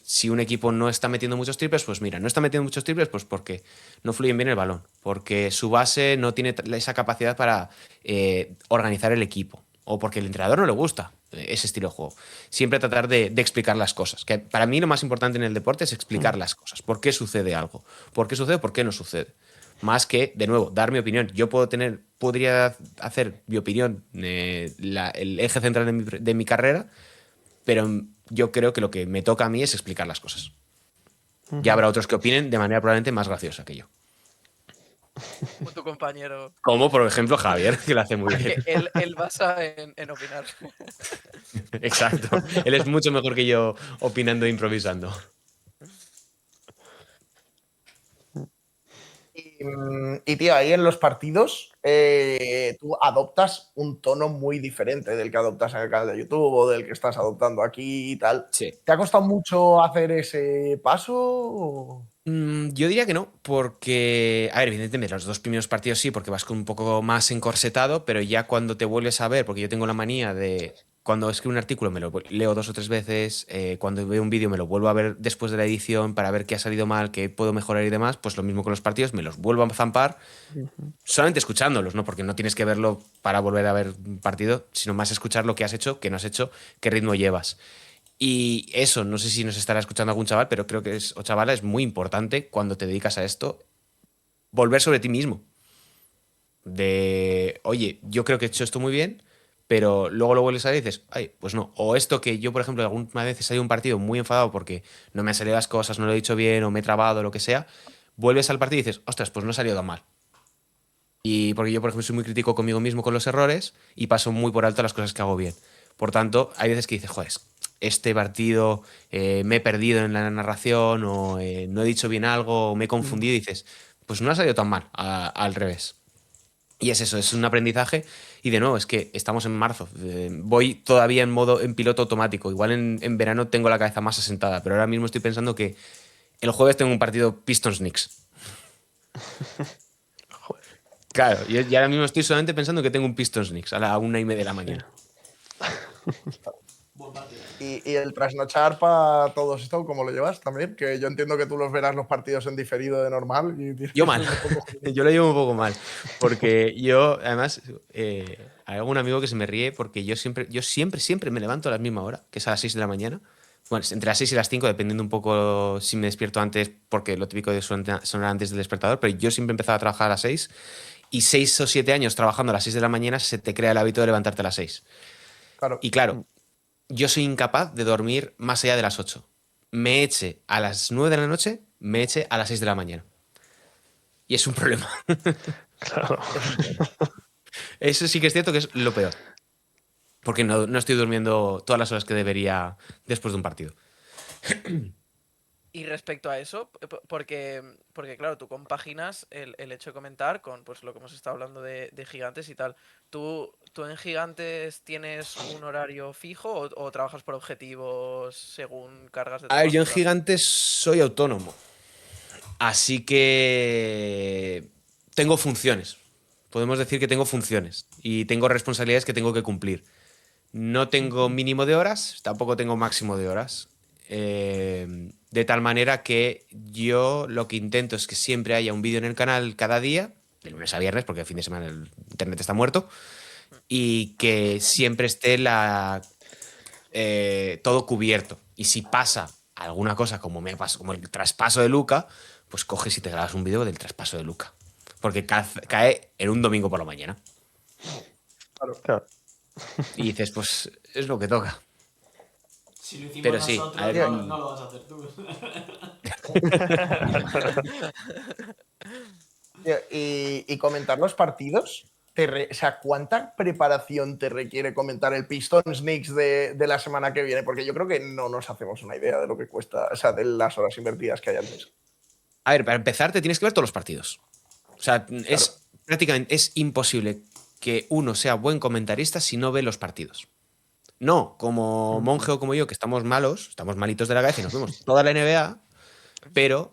si un equipo no está metiendo muchos triples, pues mira, no está metiendo muchos triples, pues porque no fluyen bien el balón, porque su base no tiene esa capacidad para organizar el equipo, o porque el entrenador no le gusta ese estilo de juego. Siempre tratar de explicar las cosas, que para mí lo más importante en el deporte es explicar las cosas, por qué sucede algo, por qué sucede, por qué no sucede. Más que, de nuevo, dar mi opinión. Yo podría hacer mi opinión, el eje central de mi carrera, pero yo creo que lo que me toca a mí es explicar las cosas. Ya habrá otros que opinen de manera probablemente más graciosa que yo. Como tu compañero. Como, por ejemplo, Javier, que lo hace muy bien. Que él basa en opinar. Exacto. Él es mucho mejor que yo opinando e improvisando. Y tío, ahí en los partidos tú adoptas un tono muy diferente del que adoptas en el canal de YouTube o del que estás adoptando aquí y tal. Sí. ¿Te ha costado mucho hacer ese paso? Yo diría que no, porque, a ver, evidentemente los 2 primeros partidos sí, porque vas con un poco más encorsetado, pero ya cuando te vuelves a ver, porque yo tengo la manía de, cuando escribo un artículo me lo leo 2 o 3 veces, cuando veo un vídeo me lo vuelvo a ver después de la edición para ver qué ha salido mal, qué puedo mejorar y demás, pues lo mismo con los partidos, me los vuelvo a zampar, solamente escuchándolos, ¿no? Porque no tienes que verlo para volver a ver un partido, sino más escuchar lo que has hecho, qué no has hecho, qué ritmo llevas. Y eso, no sé si nos estará escuchando algún chaval, pero creo que o chavala, es muy importante cuando te dedicas a esto, volver sobre ti mismo. De, oye, yo creo que he hecho esto muy bien, pero luego lo vuelves a ver y dices, ay, pues no. O esto que yo, por ejemplo, alguna vez he salido un partido muy enfadado porque no me han salido las cosas, no lo he dicho bien o me he trabado, lo que sea, vuelves al partido y dices, ostras, pues no ha salido tan mal. Y porque yo, por ejemplo, soy muy crítico conmigo mismo con los errores y paso muy por alto las cosas que hago bien. Por tanto, hay veces que dices, joder, este partido me he perdido en la narración o no he dicho bien algo o me he confundido y dices, pues no ha salido tan mal, al revés. Y es eso, es un aprendizaje. Y de nuevo, es que estamos en marzo. Voy todavía en piloto automático. Igual en verano tengo la cabeza más asentada, pero ahora mismo estoy pensando que el jueves tengo un partido Pistons-Knicks. Claro, y ahora mismo estoy solamente pensando que tengo un Pistons Knicks a la 1:30 de la mañana. Buen partido. Y el trasnochar para todos esto, ¿cómo lo llevas también? Que yo entiendo que tú los verás los partidos en diferido de normal. Y tienes Yo que mal. ser un poco jodido. Yo lo llevo un poco mal. Porque yo, además, hay algún amigo que se me ríe porque yo siempre me levanto a la misma hora, que es a las 6 de la mañana. Bueno, es entre las 6 y las 5, dependiendo un poco si me despierto antes, porque lo típico de sonar antes del despertador, pero yo siempre empezaba a trabajar a las 6 y 6 o 7 años trabajando a las 6 de la mañana se te crea el hábito de levantarte a las 6. Claro. Y claro, yo soy incapaz de dormir más allá de las 8. Me eche a las 9 de la noche, me eche a las 6 de la mañana. Y es un problema. Claro. Eso sí que es cierto que es lo peor. Porque no estoy durmiendo todas las horas que debería después de un partido. Y respecto a eso, porque claro, tú compaginas el hecho de comentar con pues lo que hemos estado hablando de Gigantes y tal. ¿Tú en Gigantes tienes un horario fijo o trabajas por objetivos según cargas de A ver, yo en trabajo? Gigantes soy autónomo. Así que tengo funciones. Podemos decir que tengo funciones. Y tengo responsabilidades que tengo que cumplir. No tengo mínimo de horas, tampoco tengo máximo de horas. De tal manera que yo lo que intento es que siempre haya un vídeo en el canal cada día, de lunes a viernes, porque el fin de semana el internet está muerto, y que siempre esté todo cubierto. Y si pasa alguna cosa como me pasó, como el traspaso de Luca, pues coges y te grabas un vídeo del traspaso de Luca. Porque cae en un domingo por la mañana. Claro. Y dices, pues es lo que toca. Si lo hicimos Pero sí, nosotros, a ver, no lo vas a hacer tú. Y comentar los partidos. O sea, ¿cuánta preparación te requiere comentar el Pistons Knicks de la semana que viene? Porque yo creo que no nos hacemos una idea de lo que cuesta, o sea, de las horas invertidas que hay antes. A ver, para empezar te tienes que ver todos los partidos. O sea, prácticamente es imposible que uno sea buen comentarista si no ve los partidos. No, como Monje o como yo, que estamos malos, estamos malitos de la cabeza y nos vemos toda la NBA, pero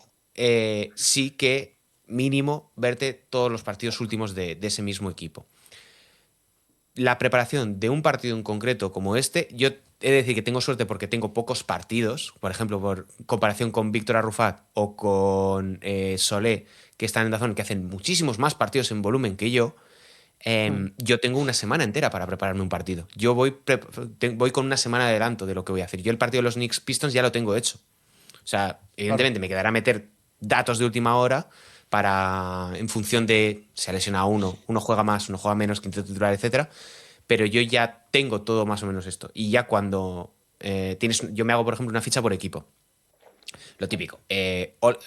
sí que mínimo verte todos los partidos últimos de ese mismo equipo. La preparación de un partido en concreto como este, yo he de decir que tengo suerte porque tengo pocos partidos, por ejemplo, por comparación con Víctor Arrufat o con Solé, que están en Dazón, que hacen muchísimos más partidos en volumen que yo. Yo tengo una semana entera para prepararme un partido. Yo voy con una semana de adelanto de lo que voy a hacer. Yo el partido de los Knicks Pistons ya lo tengo hecho. O sea, evidentemente me quedará meter datos de última hora en función de si ha lesionado uno juega más, uno juega menos, quinto titular, etcétera. Pero yo ya tengo todo más o menos esto. Y ya cuando yo me hago, por ejemplo, una ficha por equipo. Lo típico.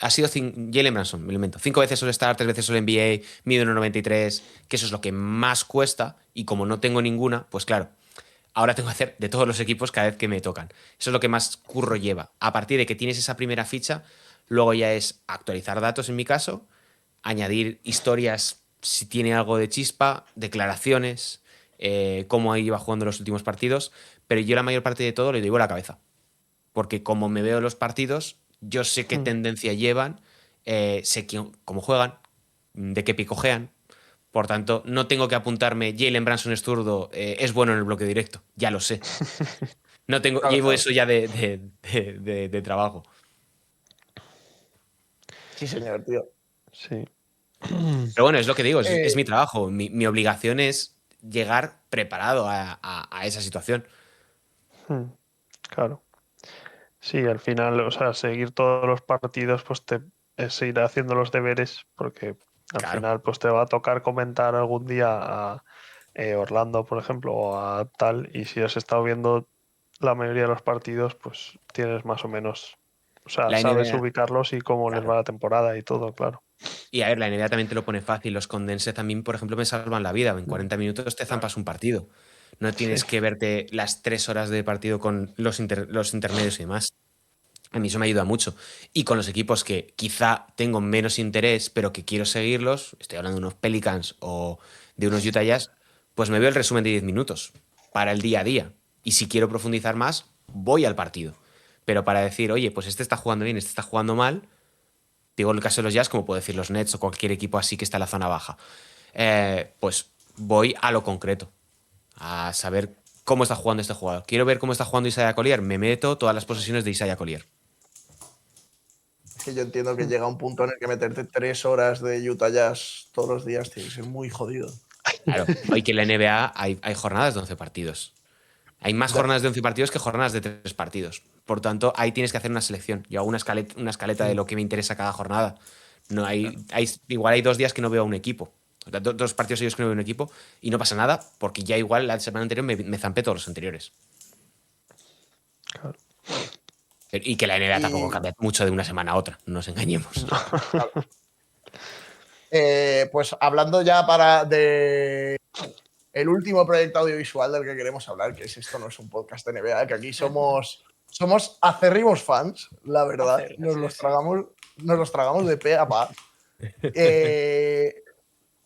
Ha sido Jalen Brunson, me lo invento. 5 veces All-Star, 3 veces All-NBA, mide 1,93, que eso es lo que más cuesta. Y como no tengo ninguna, pues claro, ahora tengo que hacer de todos los equipos cada vez que me tocan. Eso es lo que más curro lleva. A partir de que tienes esa primera ficha, luego ya es actualizar datos en mi caso, añadir historias si tiene algo de chispa, declaraciones, cómo iba jugando los últimos partidos, pero yo la mayor parte de todo le doy a la cabeza. Porque como me veo los partidos, yo sé qué tendencia llevan, sé cómo juegan, de qué picojean. Por tanto, no tengo que apuntarme Jalen Brunson es zurdo, es bueno en el bloque directo. Ya lo sé. No tengo, llevo eso ya de trabajo. Sí, señor, tío. Sí. Pero bueno, es lo que digo, es mi trabajo. Mi obligación es llegar preparado a esa situación. Claro. Sí, al final, o sea, seguir todos los partidos, pues es ir haciendo los deberes, porque al Claro. final, pues te va a tocar comentar algún día a Orlando, por ejemplo, o a tal, y si has estado viendo la mayoría de los partidos, pues tienes más o menos, o sea, La sabes NBA, ubicarlos y cómo les claro. va la temporada y todo, claro. Y a ver, la NBA también te lo pone fácil. Los condense también, por ejemplo, me salvan la vida. En 40 minutos te zampas un partido. No tienes que verte las 3 horas de partido con los intermedios y demás. A mí eso me ayuda mucho. Y con los equipos que quizá tengo menos interés, pero que quiero seguirlos, estoy hablando de unos Pelicans o de unos Utah Jazz, pues me veo el resumen de 10 minutos para el día a día. Y si quiero profundizar más, voy al partido. Pero para decir, oye, pues este está jugando bien, este está jugando mal, digo el caso de los Jazz, como puedo decir los Nets o cualquier equipo así que está en la zona baja, pues voy a lo concreto, a saber cómo está jugando este jugador. Quiero ver cómo está jugando Isaiah Collier, me meto todas las posesiones de Isaiah Collier. Es que yo entiendo que llega un punto en el que meterte 3 horas de Utah Jazz todos los días tiene que ser muy jodido. Claro, hoy que en la NBA hay jornadas de 11 partidos. Hay más jornadas de 11 partidos que jornadas de 3 partidos. Por tanto, ahí tienes que hacer una selección. Yo hago una escaleta de lo que me interesa cada jornada. No igual hay 2 días que no veo a un equipo. O sea, 2 partidos seguidos que no veo a un equipo y no pasa nada porque ya igual la semana anterior me zampé todos los anteriores. Claro. Y que la NBA tampoco cambia mucho de una semana a otra, no nos engañemos. Claro. Pues hablando ya de el último proyecto audiovisual del que queremos hablar, que es Esto no es un podcast de NBA, que aquí somos acérrimos fans, la verdad. Nos los tragamos de pe a pa.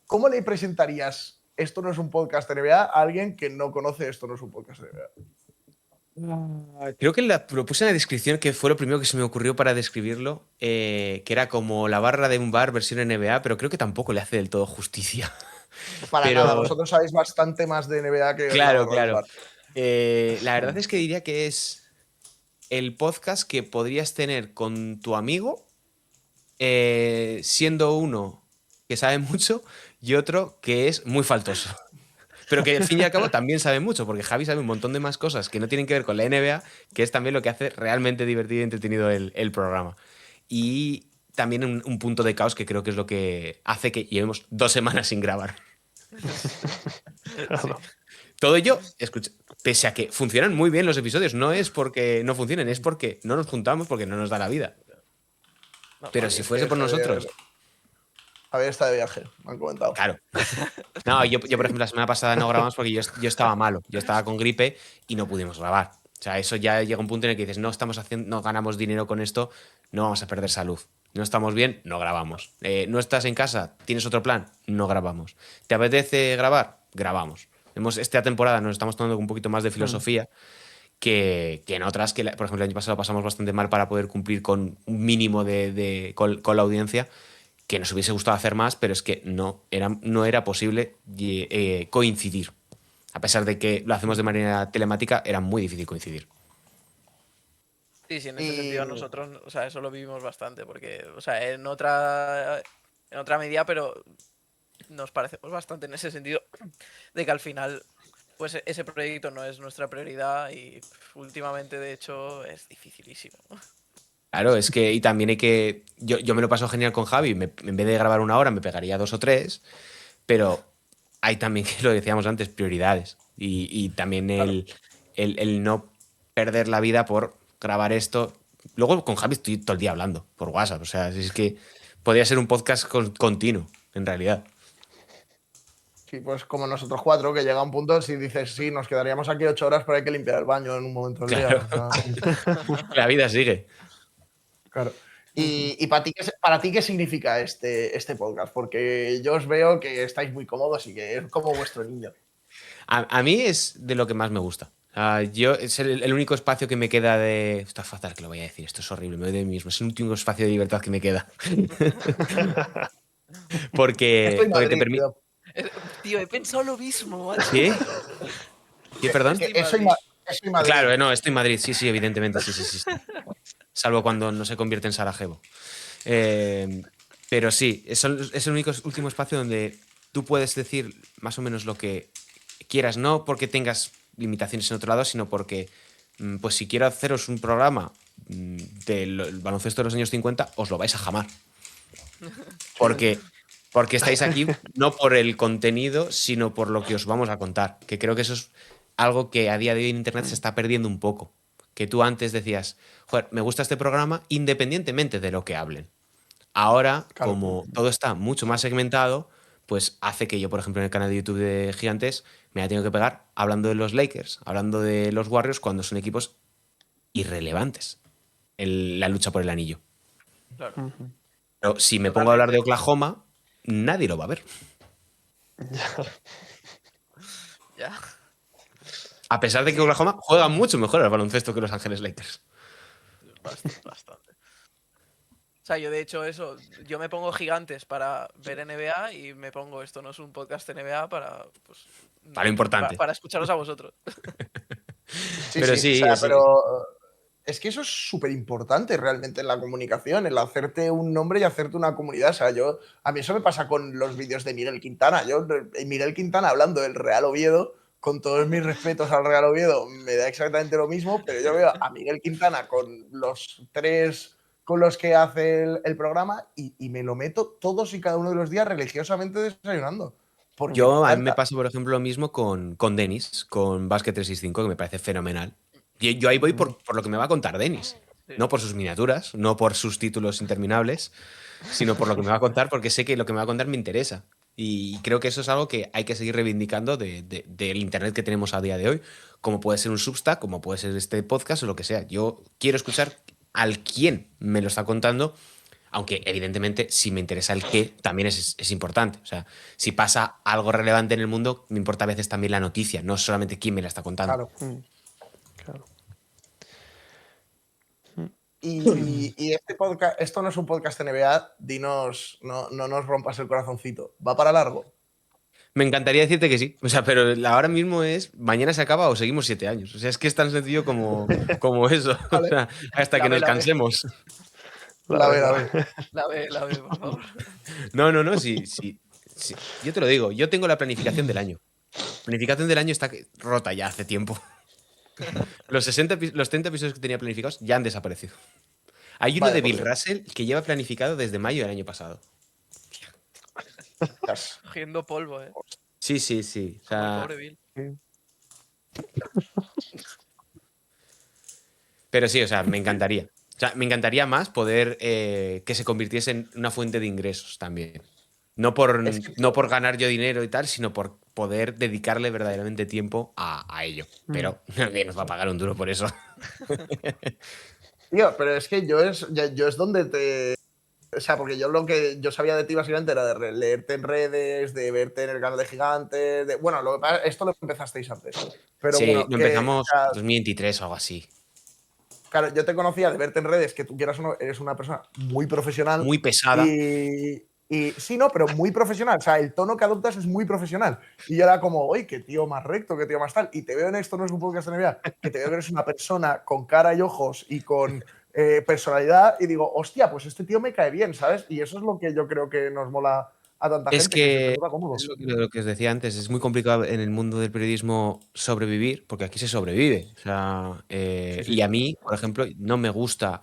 ¿Cómo le presentarías Esto no es un podcast de NBA a alguien que no conoce Esto no es un podcast de NBA? Creo que lo puse en la descripción, que fue lo primero que se me ocurrió para describirlo, que era como la barra de un bar versión NBA, pero creo que tampoco le hace del todo justicia. Para nada, vosotros sabéis bastante más de NBA que Claro, la claro. bar. La verdad es que diría que es el podcast que podrías tener con tu amigo, siendo uno que sabe mucho y otro que es muy faltoso. Pero que al fin y al cabo también sabe mucho, porque Javi sabe un montón de más cosas que no tienen que ver con la NBA, que es también lo que hace realmente divertido y entretenido el programa. Y también un punto de caos que creo que es lo que hace que llevemos 2 semanas sin grabar. Claro. Todo ello, escucha, pese a que funcionan muy bien los episodios, no es porque no funcionen, es porque no nos juntamos, porque no nos da la vida. Pero si fuese por nosotros... Javier está de viaje, me han comentado. Claro. No, yo, por ejemplo, la semana pasada no grabamos porque yo estaba malo. Yo estaba con gripe y no pudimos grabar. O sea, eso ya llega un punto en el que dices, no ganamos dinero con esto, no vamos a perder salud. No estamos bien, no grabamos. No estás en casa, tienes otro plan, no grabamos. ¿Te apetece grabar? Grabamos. Esta temporada nos estamos tomando un poquito más de filosofía que en otras, que por ejemplo el año pasado pasamos bastante mal para poder cumplir con un mínimo con la audiencia, que nos hubiese gustado hacer más, pero es que no era posible coincidir. A pesar de que lo hacemos de manera telemática, era muy difícil coincidir. Sí, en ese Y- sentido nosotros, o sea, eso lo vivimos bastante, porque, o sea, en otra medida, pero nos parecemos bastante en ese sentido, de que al final, pues ese proyecto no es nuestra prioridad y últimamente, de hecho, es dificilísimo. Claro, es que, y también hay que. Yo me lo paso genial con Javi. En vez de grabar 1 hora, me pegaría 2 o 3. Pero hay también, que lo decíamos antes, prioridades. Y también el no perder la vida por grabar esto. Luego con Javi estoy todo el día hablando por WhatsApp. O sea, es que podría ser un podcast continuo, en realidad. Sí, pues como nosotros 4, que llega un punto, si dices, sí, nos quedaríamos aquí 8 horas, pero hay que limpiar el baño en un momento del Claro. día. O sea, La vida sigue. claro. Y para ti, ¿qué significa este podcast? Porque yo os veo que estáis muy cómodos y que es como vuestro niño. A mí es de lo que más me gusta. Es el único espacio que me queda de. Esto es fatal que lo voy a decir, esto es horrible, me voy de mí mismo. Es el último espacio de libertad que me queda. Estoy Porque en te Madrid, permite. tío. Tío, he pensado lo mismo, macho. ¿Qué? ¿Qué, perdón? Que Estoy en eso en Madrid. eso en Madrid. Claro, no, estoy en Madrid, sí, evidentemente, sí. Salvo cuando no se convierte en Sarajevo. Pero sí, es el único último espacio donde tú puedes decir más o menos lo que quieras, no porque tengas limitaciones en otro lado, sino porque, pues si quiero haceros un programa del baloncesto de los años 50, os lo vais a jamar. Porque estáis aquí no por el contenido, sino por lo que os vamos a contar. Que creo que eso es algo que a día de hoy en Internet se está perdiendo un poco. Que tú antes decías, joder, me gusta este programa independientemente de lo que hablen. Ahora, Claro. como todo está mucho más segmentado, pues hace que yo, por ejemplo, en el canal de YouTube de Gigantes, me haya tenido que pegar hablando de los Lakers, hablando de los Warriors, cuando son equipos irrelevantes en la lucha por el anillo. Claro. Pero si me pongo a hablar de Oklahoma, nadie lo va a ver. Ya. A pesar de que Oklahoma juega mucho mejor al baloncesto que Los Ángeles Lakers. Bastante. O sea, yo de hecho yo me pongo Gigantes para ver NBA y me pongo esto no es un podcast NBA para, pues, Para lo importante. para escucharos a vosotros. Sí, Pero sí, sí, o sea, pero es que eso es súper importante realmente en la comunicación, el hacerte un nombre y hacerte una comunidad. O sea, a mí eso me pasa con los vídeos de Miguel Quintana. Miguel Quintana hablando del Real Oviedo, con todos mis respetos al Real Oviedo, me da exactamente lo mismo, pero yo veo a Miguel Quintana con los 3 con los que hace el programa y me lo meto todos y cada uno de los días religiosamente desayunando. Porque a mí me pasa, por ejemplo, lo mismo con Denis, con Basket 365, que me parece fenomenal. Y yo ahí voy por lo que me va a contar Denis. Sí. No por sus miniaturas, no por sus títulos interminables, sino por lo que me va a contar, porque sé que lo que me va a contar me interesa. Y creo que eso es algo que hay que seguir reivindicando del Internet que tenemos a día de hoy, como puede ser un Substack, como puede ser este podcast o lo que sea. Yo quiero escuchar al quién me lo está contando, aunque evidentemente si me interesa el qué también es importante. O sea, si pasa algo relevante en el mundo, me importa a veces también la noticia, no solamente quién me la está contando. Claro. Claro. Y este podcast, esto no es un podcast NBA, dinos, no nos rompas el corazoncito. ¿Va para largo? Me encantaría decirte que sí, o sea, pero ahora mismo es mañana se acaba o seguimos 7 años. O sea, es que es tan sencillo como eso. Vale. O sea, hasta que nos cansemos. La ve. La ve, por favor. No, sí. Yo te lo digo, yo tengo la planificación del año. La planificación del año está rota ya hace tiempo. Los 30 episodios que tenía planificados ya han desaparecido. Hay uno Vale, de Bill porque- Russell que lleva planificado desde mayo del año pasado. Cogiendo polvo, Sí. O sea, Pobre Bill. pero sí, o sea, me encantaría. O sea, me encantaría más poder que se convirtiese en una fuente de ingresos también. No por, Es que- no por ganar yo dinero y tal, sino por poder dedicarle verdaderamente tiempo a ello. Pero nadie nos va a pagar un duro por eso. Tío, pero es que yo es donde te. O sea, porque yo lo que yo sabía de ti básicamente era de leerte en redes, de verte en el canal de Gigantes. Bueno, esto lo empezasteis antes. Pero Sí, bueno, lo que, empezamos o sea, 2023 o algo así. claro, yo te conocía de verte en redes, que tú quieras o no, eres una persona muy profesional. Muy pesada. Y Y sí, no, pero muy profesional. O sea, el tono que adoptas es muy profesional. Y yo era como, oye, qué tío más recto, qué tío más tal. Y te veo en esto, no es un podcast de NBA, que te veo que eres una persona con cara y ojos y con personalidad. Y digo, hostia, pues este tío me cae bien, ¿sabes? Y eso es lo que yo creo que nos mola a tanta Es gente, que se te que nota cómodo. es lo que os decía antes, es muy complicado en el mundo del periodismo sobrevivir, porque aquí se sobrevive. O sea, Sí, y sí. a mí, por ejemplo, no me gusta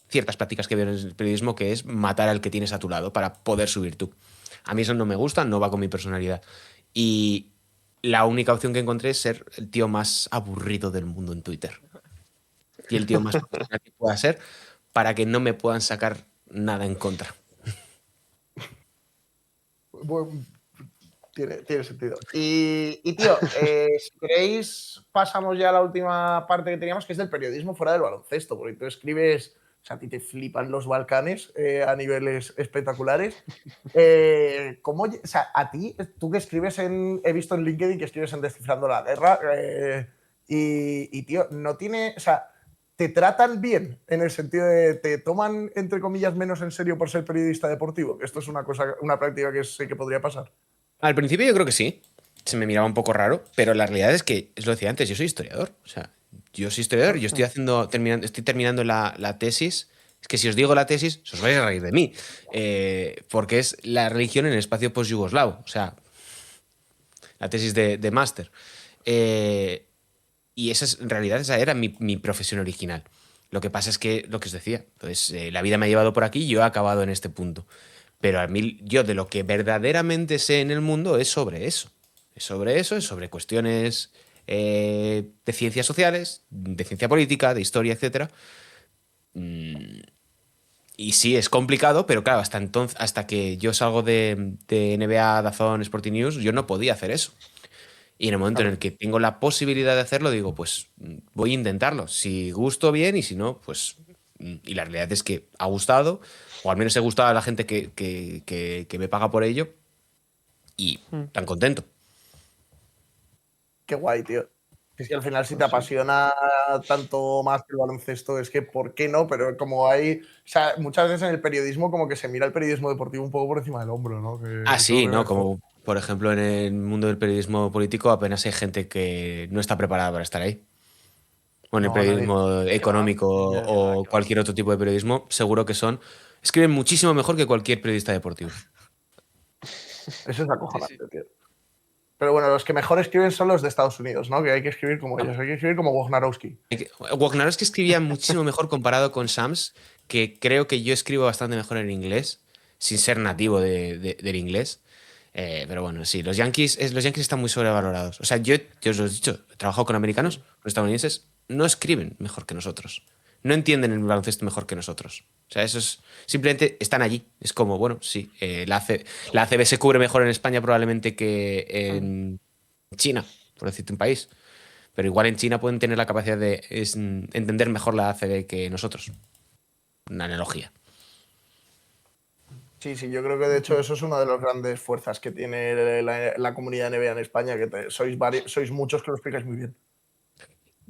ciertas prácticas que veo en el periodismo, que es matar al que tienes a tu lado para poder subir tú. A mí eso no me gusta, no va con mi personalidad. Y la única opción que encontré es ser el tío más aburrido del mundo en Twitter. Y el tío más profesional que pueda ser para que no me puedan sacar nada en contra. Bueno, tiene sentido. Y tío, si queréis, pasamos ya a la última parte que teníamos, que es del periodismo fuera del baloncesto, porque tú escribes, o sea, a ti te flipan los Balcanes a niveles espectaculares. O sea, a ti, tú que escribes he visto en LinkedIn que escribes en Descifrando la Guerra, tío, no tiene, o sea, te tratan bien en el sentido de te toman, entre comillas, menos en serio por ser periodista deportivo, que esto es una cosa, una práctica que sé que podría pasar. Al principio yo creo que sí. Se me miraba un poco raro, pero la realidad es que, es lo decía antes, yo soy historiador. O sea, yo soy historiador, yo estoy estoy terminando la tesis. Es que si os digo la tesis, os vais a reír de mí. Porque es la religión en el espacio post-yugoslavo. O sea, la tesis de máster. Eh, y esa es, en realidad esa era mi profesión original. Lo que pasa es que, lo que os decía, pues la vida me ha llevado por aquí y yo he acabado en este punto. Pero a mí, yo de lo que verdaderamente sé en el mundo es sobre eso. Es sobre eso, es sobre cuestiones de ciencias sociales, de ciencia política, de historia, etcétera. Mm, Y sí, es complicado, pero claro, hasta entonces, hasta que yo salgo de NBA, DAZN, Sporting News, yo no podía hacer eso. Y en el momento en Claro. el que tengo la posibilidad de hacerlo, digo, pues voy a intentarlo. Si gusto bien y si no, pues... Y la realidad es que ha gustado, o al menos he gustado a la gente que me paga por ello y tan contento. Qué guay, tío. Es que al final, si te Pues sí. apasiona tanto más que el baloncesto, es que, ¿por qué no? Pero como hay. O sea, muchas veces en el periodismo, como que se mira el periodismo deportivo un poco por encima del hombro, ¿no? Ah, Que eso sí, me ¿no? parece joder. Como por ejemplo en el mundo del periodismo político apenas hay gente que no está preparada para estar ahí. O en el No, nadie. periodismo ¿Qué va? económico Ya, o ¿Qué va? cualquier otro tipo de periodismo, seguro que son... Escriben muchísimo mejor que cualquier periodista deportivo. Eso es Sí, sí. acojonante, tío. Pero bueno, los que mejor escriben son los de Estados Unidos, ¿no? Que hay que escribir como ellos, hay que escribir como Wojnarowski. Wojnarowski escribía muchísimo mejor comparado con Shams, que creo que yo escribo bastante mejor en inglés, sin ser nativo del inglés. Pero bueno, sí, los Yankees están muy sobrevalorados. O sea, yo os lo he dicho, he trabajado con americanos, los estadounidenses no escriben mejor que nosotros. No entienden el baloncesto mejor que nosotros. O sea, eso es. Simplemente están allí. Es como, bueno, sí, la ACB se cubre mejor en España probablemente que en China, por decirte un país. Pero igual en China pueden tener la capacidad de entender mejor la ACB que nosotros. Una analogía. Sí, sí, yo creo que de hecho eso es una de las grandes fuerzas que tiene la comunidad NBA en España, que sois muchos que lo explicáis muy bien.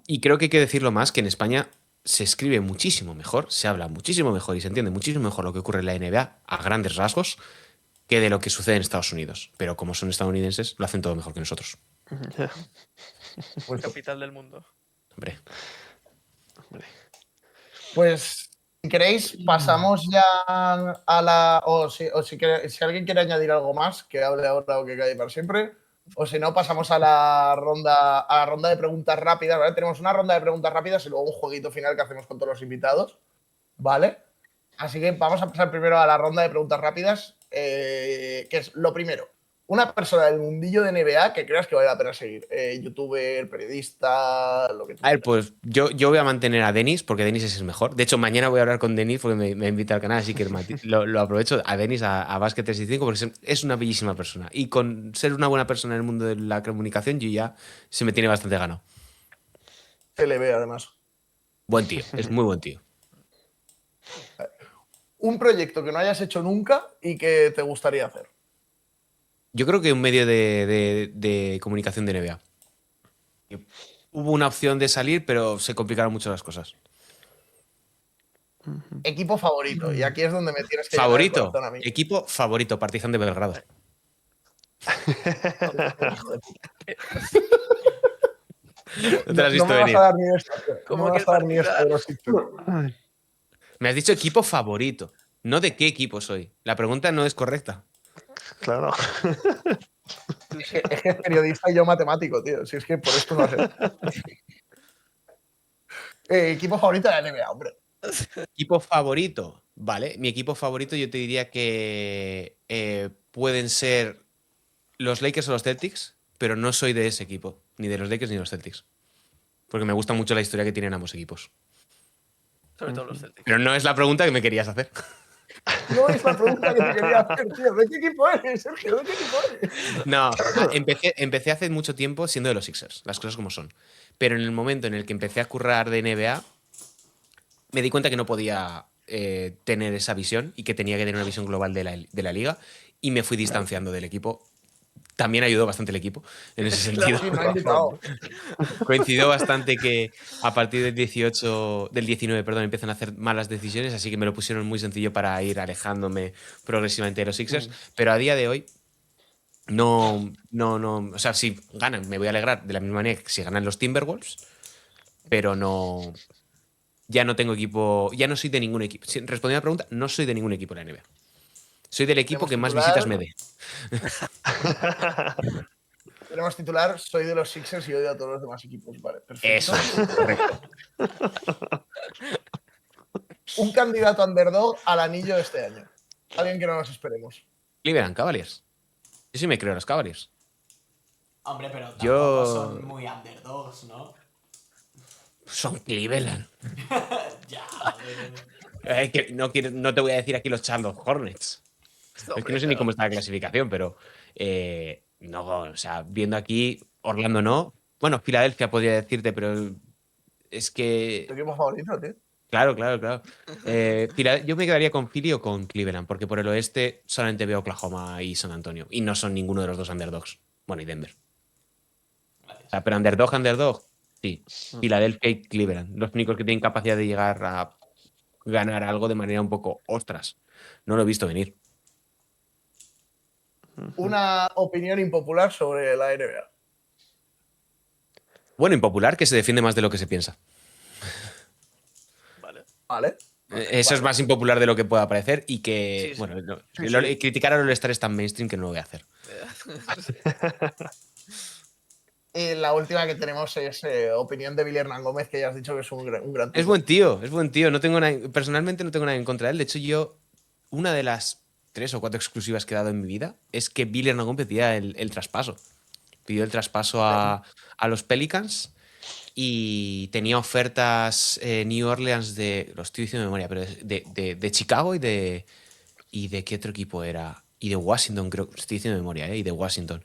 Y creo que hay que decirlo más, que en España se escribe muchísimo mejor, se habla muchísimo mejor y se entiende muchísimo mejor lo que ocurre en la NBA a grandes rasgos que de lo que sucede en Estados Unidos. Pero como son estadounidenses, lo hacen todo mejor que nosotros. Ya, Pues, Capital del mundo. Hombre. hombre. pues, si queréis, pasamos ya a la. Si alguien quiere añadir algo más, que hable ahora o que calle para siempre. O si no, pasamos a la ronda de preguntas rápidas, ¿vale? Tenemos una ronda de preguntas rápidas y luego un jueguito final que hacemos con todos los invitados, ¿vale? Así que vamos a pasar primero a la ronda de preguntas rápidas, que es lo primero. Una persona del mundillo de NBA que creas que vale la pena seguir. Youtuber, periodista, lo que tú A ver, quieras. pues yo voy a mantener a Denis, porque Denis es el mejor. De hecho, mañana voy a hablar con Denis porque me invita al canal, así que lo aprovecho a Denis, a Basket 365, porque es una bellísima persona. Y con ser una buena persona en el mundo de la comunicación, yo ya se me tiene bastante ganado. Se le ve, además. Buen tío, es muy buen tío. Un proyecto que no hayas hecho nunca y que te gustaría hacer. Yo creo que un medio de comunicación de NBA. Hubo una opción de salir, pero se complicaron mucho las cosas. Equipo favorito. Y aquí es donde me tienes que llenar el Favorito. corazón a mí. Equipo favorito, Partizan de Belgrado. Hijo de puta. No te lo has No visto me vas venir. a dar ni esta, tío. No ¿Cómo me que vas a dar ni esta Partizan? de los Sixers. Me has dicho equipo favorito, no de qué equipo soy. La pregunta no es correcta. Claro. Es que es periodista y yo matemático, tío. Si es que por esto va a ser. Equipo favorito de la NBA, hombre. Equipo favorito. Vale, mi equipo favorito yo te diría que pueden ser los Lakers o los Celtics, pero no soy de ese equipo, ni de los Lakers ni de los Celtics. Porque me gusta mucho la historia que tienen ambos equipos. Sobre todo los Celtics. Pero no es la pregunta que me querías hacer. No es la pregunta que te quería hacer, tío. ¿De qué equipo eres, Sergio? ¿De qué equipo eres? No, empecé hace mucho tiempo siendo de los Sixers, las cosas como son. Pero en el momento en el que empecé a currar de NBA, me di cuenta que no podía tener esa visión y que tenía que tener una visión global de la liga y me fui distanciando del equipo. También ayudó bastante el equipo en ese sentido. Sí, me ha invitado. Coincidió bastante que a partir del 19, perdón, empiezan a hacer malas decisiones, así que me lo pusieron muy sencillo para ir alejándome progresivamente de los Sixers. Pero a día de hoy, no. O sea, si ganan, me voy a alegrar de la misma manera que si ganan los Timberwolves, pero no. Ya no tengo equipo. Ya no soy de ningún equipo. Respondiendo a la pregunta, no soy de ningún equipo de la NBA. Soy del equipo que más visitas me dé. Tenemos titular, soy de los Sixers y odio a todos los demás equipos. Vale, perfecto. Eso es, correcto. Un candidato underdog al anillo de este año. Alguien que no nos esperemos. Cleveland Cavaliers. Yo sí me creo en los Cavaliers. Hombre, pero tampoco Yo- son muy underdogs, ¿no? Son Cleveland. Ya, a ver. No te voy a decir aquí los Charlotte Hornets. Es que no sé ni cómo está la clasificación, pero no, o sea, viendo aquí, Orlando no. Bueno, Filadelfia podría decirte, pero es ¿Tu que. equipo favorito, tío? Claro. Yo me quedaría con Philly o con Cleveland, porque por el oeste solamente veo Oklahoma y San Antonio. Y no son ninguno de los dos underdogs. Bueno, y Denver. O sea, pero underdog, sí. Filadelfia y Cleveland. Los únicos que tienen capacidad de llegar a ganar algo de manera un poco ostras. No lo he visto venir. Una opinión impopular sobre la NBA. Bueno, impopular, que se defiende más de lo que se piensa. Vale. Vale. Eso es más impopular de lo que pueda parecer y que, Sí, sí. bueno, Sí, criticar a All-Star es tan mainstream que no lo voy a hacer. La última que tenemos es opinión de Billy Hernán Gómez, que ya has dicho que es un gran Es tipo. buen tío. Personalmente no tengo nada en contra de él. De hecho, una de las 3 o 4 exclusivas que he dado en mi vida es que Billy Hernán Gómez pedía el traspaso. Pidió el traspaso a los Pelicans y tenía ofertas New Orleans lo estoy diciendo de memoria, pero de Chicago y de qué otro equipo era. Y de Washington, creo, estoy diciendo de memoria, y de Washington.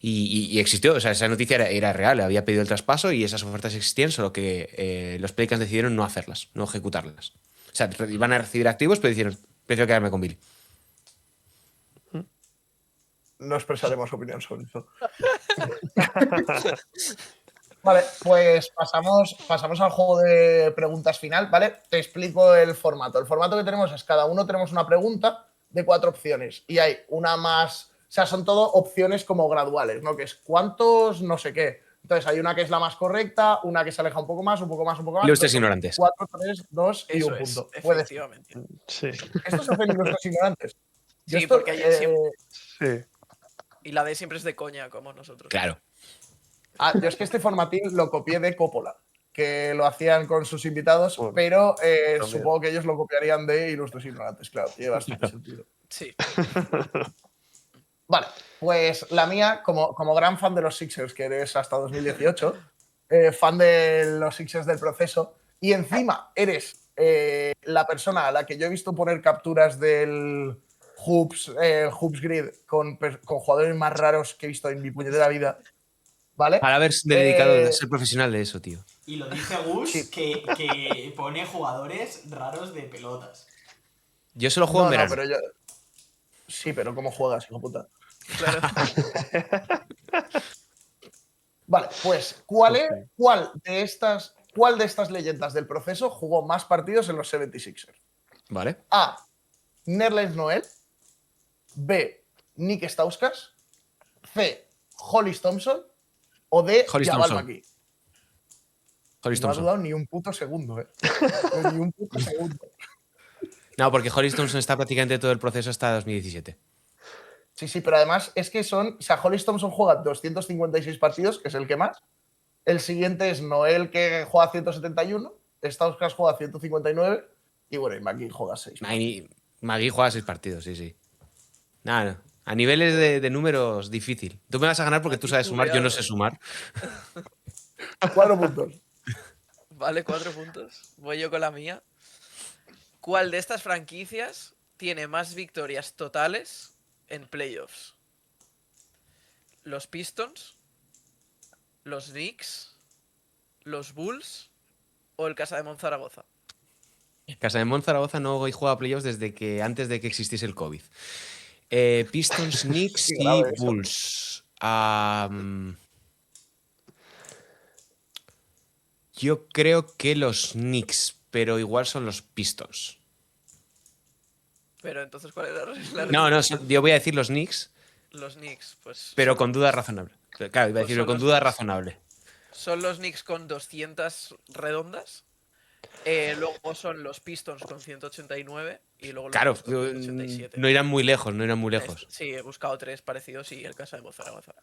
Y existió, o sea, esa noticia era real, había pedido el traspaso y esas ofertas existían, solo que los Pelicans decidieron no hacerlas, no ejecutarlas. O sea, iban a recibir activos, pero dijeron, prefiero quedarme con Billy. No expresaremos opinión sobre eso. Vale, pues pasamos al juego de preguntas final, ¿vale? Te explico el formato. El formato que tenemos es cada uno tenemos una pregunta de 4 opciones y hay una más, o sea, son todo opciones como graduales, ¿no? Que es cuántos, no sé qué. Entonces hay una que es la más correcta, una que se aleja un poco más, un poco más, un poco más. Ilustres Entonces, ignorantes. 4, 3, 2 y Eso un es, punto. Puedes. efectivamente. Sí, Estos son ilustres ignorantes. Yo Sí, esto, porque hay siempre- sí. Y la D siempre es de coña, como nosotros. Claro. yo es que este formatín lo copié de Coppola, que lo hacían con sus invitados, Bueno, pero también. supongo que ellos lo copiarían de Ilustres Ignorantes, claro, tiene bastante sentido. Sí. Vale, pues la mía, como gran fan de los Sixers, que eres hasta 2018, fan de los Sixers del proceso, y encima eres la persona a la que yo he visto poner capturas del Hoops Grid con jugadores más raros que he visto en mi puñetera vida, ¿vale? Para haber dedicado a ser profesional de eso, tío. Y lo dice Gus, Sí. que pone jugadores raros de pelotas. Yo solo juego en verano. pero yo. Sí, pero ¿cómo juegas, hijo puta? Claro. Vale, pues, ¿cuál de estas ¿Cuál de estas leyendas del proceso jugó más partidos en los 76ers? Vale. A. Nerlens Noel. B. Nick Stauskas. C. Hollis Thompson. O D. Hollis Jabal Thompson. McGee. Hollis No ha Thompson. dudado ni un puto segundo, Ni un puto segundo. No, porque Hollis Thompson está prácticamente todo el proceso hasta 2017. Sí, pero además es que son. O sea, Hollis Thompson juega 256 partidos, que es el que más. El siguiente es Noel, que juega 171. Stauskas juega 159. Y bueno, y McGee juega 6. Magui juega 6 partidos, sí. Nada, a niveles de números difícil. Tú me vas a ganar porque tú sabes sumar, yo no sé sumar. 4 puntos. Vale, 4 puntos. Voy yo con la mía. ¿Cuál de estas franquicias tiene más victorias totales en playoffs? ¿Los Pistons? ¿Los Knicks? ¿Los Bulls? ¿O el Casa de Monzaragoza? Casa de Zaragoza no juega a playoffs desde que antes de que existiese el COVID. Pistons, Knicks Qué y grave eso. Bulls. Yo creo que los Knicks, pero igual son los Pistons. Pero entonces, ¿cuál era la No, yo voy a decir los Knicks, Los Knicks, pues. pero con duda razonable. Claro, iba a Pues decirlo son con los duda Knicks. razonable. Son los Knicks con 200 redondas. Luego son los Pistons con 189. Y luego los Claro, Bulls con 187. no irán muy lejos, no irán muy lejos. Sí, he buscado 3 parecidos y el Casa de Monzaragoza.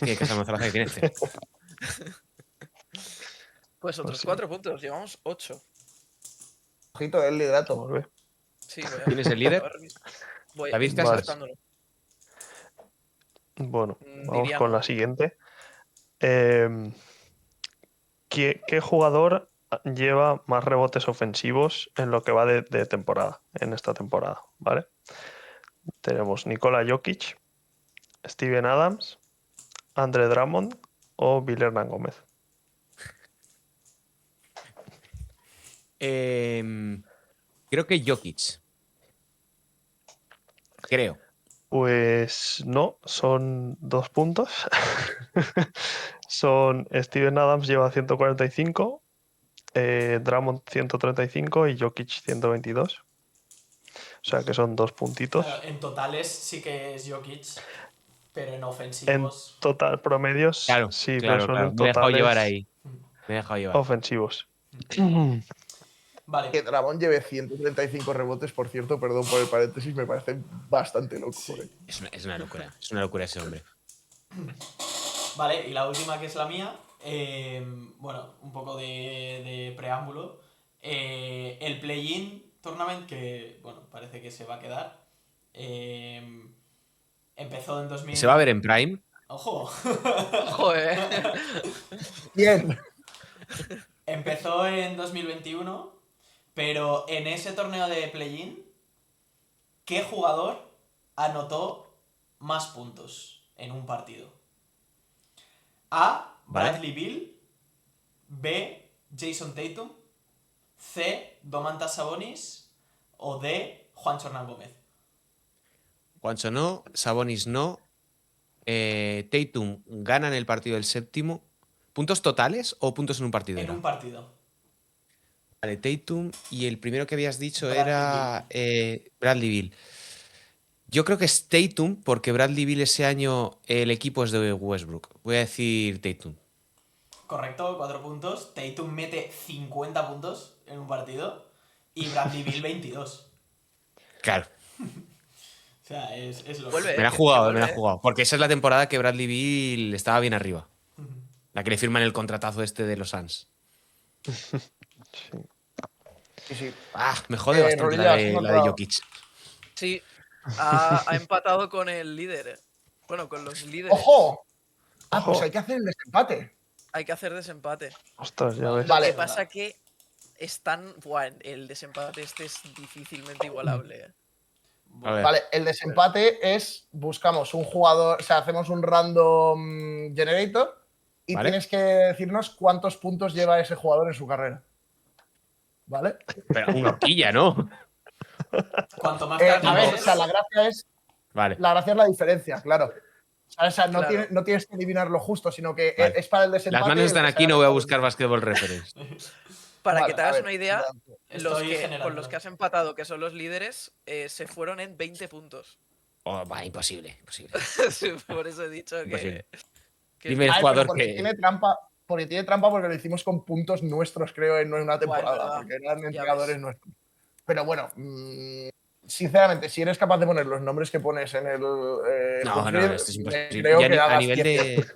¿Qué Casa de Zaragoza que tiene? C. Pues otros sí. 4 puntos, llevamos 8. Ojito, el liderato. Molt bé. Sí, voy a... ¿Quién es el líder? ahora mismo. Voy David Casas. buscándolo. Bueno, vamos Diría con no. la siguiente. ¿Qué jugador lleva más rebotes ofensivos en lo que va de temporada, en esta temporada? ¿Vale? Tenemos Nikola Jokic, Steven Adams, Andre Drummond o Bill Hernán Gómez. Creo que Jokic. Creo. Pues no, son 2 puntos. Son Steven Adams lleva 145, Drummond 135 y Jokic 122. O sea que son 2 puntitos. Claro, en totales sí que es Jokic, pero en En ofensivos. total promedios, Claro, sí, claro, pero son claro. en Me he dejado totales llevar ahí. Me he dejado llevar. ofensivos. Vale. Que Ramón lleve 135 rebotes, por cierto, perdón por el paréntesis, me parece bastante loco. Sí. Es una locura. Es una locura ese hombre. Vale, y la última que es la mía, bueno, un poco de preámbulo. El play-in tournament, que bueno, parece que se va a quedar. Empezó en 2000. ¿Se va a ver en Prime? ¡Ojo! Joder. Bien. Empezó en 2021, pero en ese torneo de play-in, ¿qué jugador anotó más puntos en un partido? A. Vale. Bradley Beal. B. Jason Tatum. C. Domantas Sabonis. O D. Juancho Hernán Gómez. Juancho no, Sabonis no. Tatum gana en el partido del séptimo. ¿Puntos totales o puntos en un partido? En era? un partido. Vale, Tatum y el primero que habías dicho Bradley era Bradley Beal. Yo creo que es Tatum porque Bradley Beal ese año el equipo es de Westbrook. Voy a decir Tatum. Correcto, 4 puntos. Tatum mete 50 puntos en un partido y Bradley Beal 22. Claro, O sea, es lo Vuelve. me la ha que jugado, vuelve, me la ha jugado. Porque esa es la temporada que Bradley Beal estaba bien arriba. La que le firman el contratazo este de los Suns. Sí, sí. Me jode bastante Rodilla, la has de encontrado- Jokic. Sí, ha empatado con el líder. Bueno, con los líderes. ¡Ojo! Pues Ojo. hay que hacer el desempate. Hay que hacer desempate. Ostras, ya ves. Vale. Lo que pasa que están. Buah, el desempate este es difícilmente igualable. A ver. Vale, el desempate es buscamos un jugador, o sea, hacemos un random generator y Vale. tienes que decirnos cuántos puntos lleva ese jugador en su carrera. ¿Vale? Pero una horquilla, ¿no? Cuanto más A ver, partidos- o sea, la gracia es Vale. la diferencia, claro. O sea, no, Claro. no tienes que adivinarlo justo, sino que Vale. es para el desempate. Las manos están el que aquí, sea no voy a mejor. buscar Basketball Reference. Para Vale, que te a hagas ver, una idea, Estoy con generando. los que has empatado, que son los líderes, se fueron en 20 puntos. Oh, va, imposible, imposible. Por eso he dicho Imposible. que Dime el Pero jugador porque que. tiene trampa. Porque tiene trampa porque lo hicimos con puntos nuestros, creo, en una temporada. verdad. Porque eran Ya entrenadores ves. nuestros. Pero bueno, sinceramente, si eres capaz de poner los nombres que pones en el. No, Hubgrid, esto es imposible. creo Ya que a hagas nivel 100. de.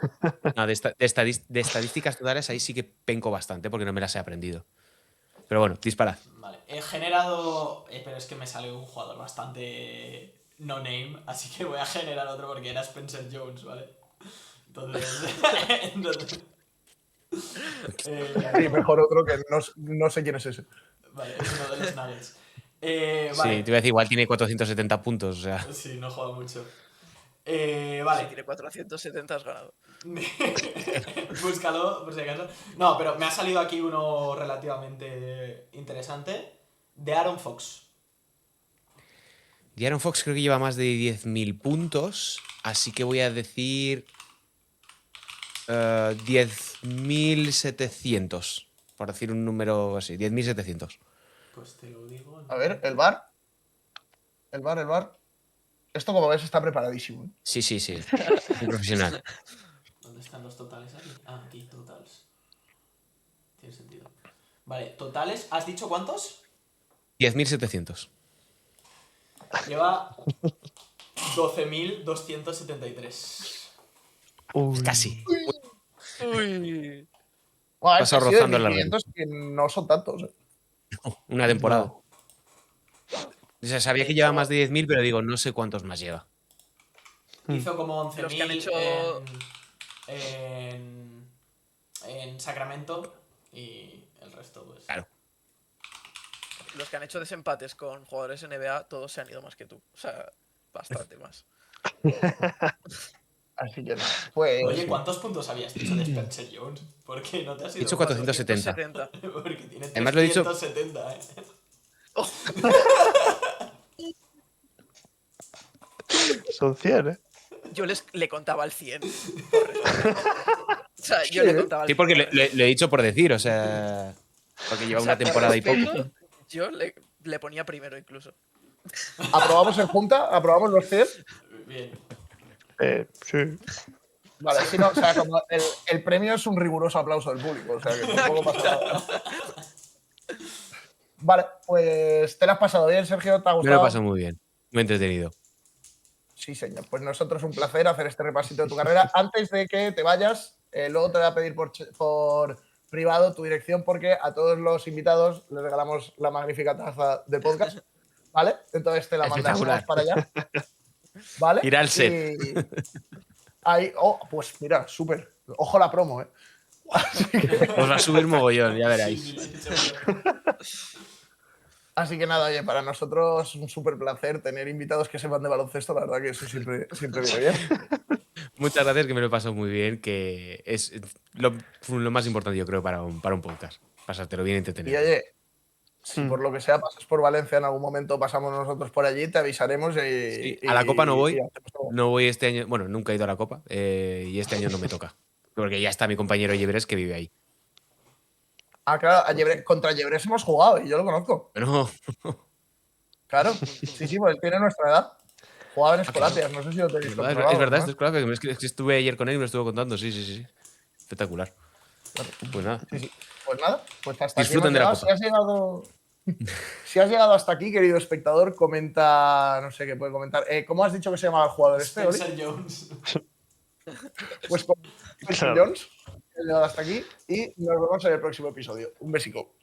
No, de estadísticas totales, ahí sí que penco bastante porque no me las he aprendido. Pero bueno, disparad. Vale, he generado. Pero es que me sale un jugador bastante no name, así que voy a generar otro porque era Spencer Jones, ¿vale? Entonces. Sí, mejor otro que no sé quién es ese. Vale, es uno de los Nuggets. Sí, Vale. te iba a decir, igual tiene 470 puntos, o sea. Sí, no juega mucho. Si Vale. tiene 470 has ganado. Búscalo, por si acaso. No, pero me ha salido aquí uno relativamente interesante. De Aaron Fox. Y Aaron Fox creo que lleva más de 10.000 puntos, así que voy a decir 10.700, por decir un número así, 10.700. Pues te lo digo. A ver, el bar. El bar. Esto, como ves, está preparadísimo. Sí, sí, sí. Muy profesional. ¿Dónde están los totales aquí? Ah, aquí, totales. Tiene sentido. Vale, totales. ¿Has dicho cuántos? 10.700. Lleva 12.273. Casi. Uy. Bueno, Pasado ha sido de rozando la 1500 que no son tantos. Una temporada. No. O sea, sabía que lleva más de 10.000, pero digo, no sé cuántos más lleva. Hizo como 11.000 Los que han hecho- en Sacramento y el resto, pues. Claro. Los que han hecho desempates con jugadores NBA, todos se han ido más que tú. O sea, bastante más. Así que nada. Pues. Oye, ¿cuántos puntos habías dicho de Spencer Jones? ¿Por qué no te has He ido? dicho 470. 470. Porque tiene Además lo he dicho- 370, Son 100, ¿eh? Yo le contaba al 100. Por respeto. O sea, yo le contaba al 100. Sí, porque le he dicho por decir, o sea. Porque lleva O sea, una temporada y por poco. respeto, yo le ponía primero incluso. ¿Aprobamos en junta? ¿Aprobamos los 100? Bien. Sí. Vale, si no, o sea, como el premio es un riguroso aplauso del público, o sea que tampoco pasa nada. Vale, pues te lo has pasado bien, Sergio, ¿te ha Me gustado? lo he pasado muy bien. Muy entretenido. Sí, señor. Pues nosotros un placer hacer este repasito de tu carrera. Antes de que te vayas, luego te voy a pedir por privado tu dirección porque a todos los invitados les regalamos la magnífica taza de podcast, ¿vale? Entonces te la mandamos Espectacular. para allá, ¿vale? Ir al set. Y ahí, pues mira, súper. Ojo la promo, ¿eh? Os va a subir mogollón, ya veréis. Así que nada, oye, para nosotros es un súper placer tener invitados que sepan de baloncesto, la verdad que eso siempre viene bien. Muchas gracias, que me lo he pasado muy bien, que es lo más importante, yo creo, para un podcast. Pasártelo bien Y entretenido. oye, si por lo que sea pasas por Valencia en algún momento, pasamos nosotros por allí, te avisaremos y... Sí, a la Copa no voy. y hacemos todo. No voy este año. Bueno, nunca he ido a la Copa. Y este año no me toca. Porque ya está mi compañero Yebres que vive ahí. Ah, claro, contra Llebres hemos jugado y yo lo conozco. Pero Claro, sí, pues él tiene nuestra edad. Jugaba en claro. Escolapias, no sé si lo tenéis es controlado. verdad, ¿no? esto es claro. Es que estuve ayer con él y me lo estuvo contando. Sí. Espectacular. Pues nada. Sí. Pues nada, pues hasta Disfruten aquí de la hemos Copa. llegado. Si has llegado hasta aquí, querido espectador, comenta, no sé qué puede comentar. ¿Cómo has dicho que se llamaba el jugador este, Oli? Spencer Jones. Pues con Spencer Claro. Jones, he llegado hasta aquí y nos vemos en el próximo episodio. Un besico.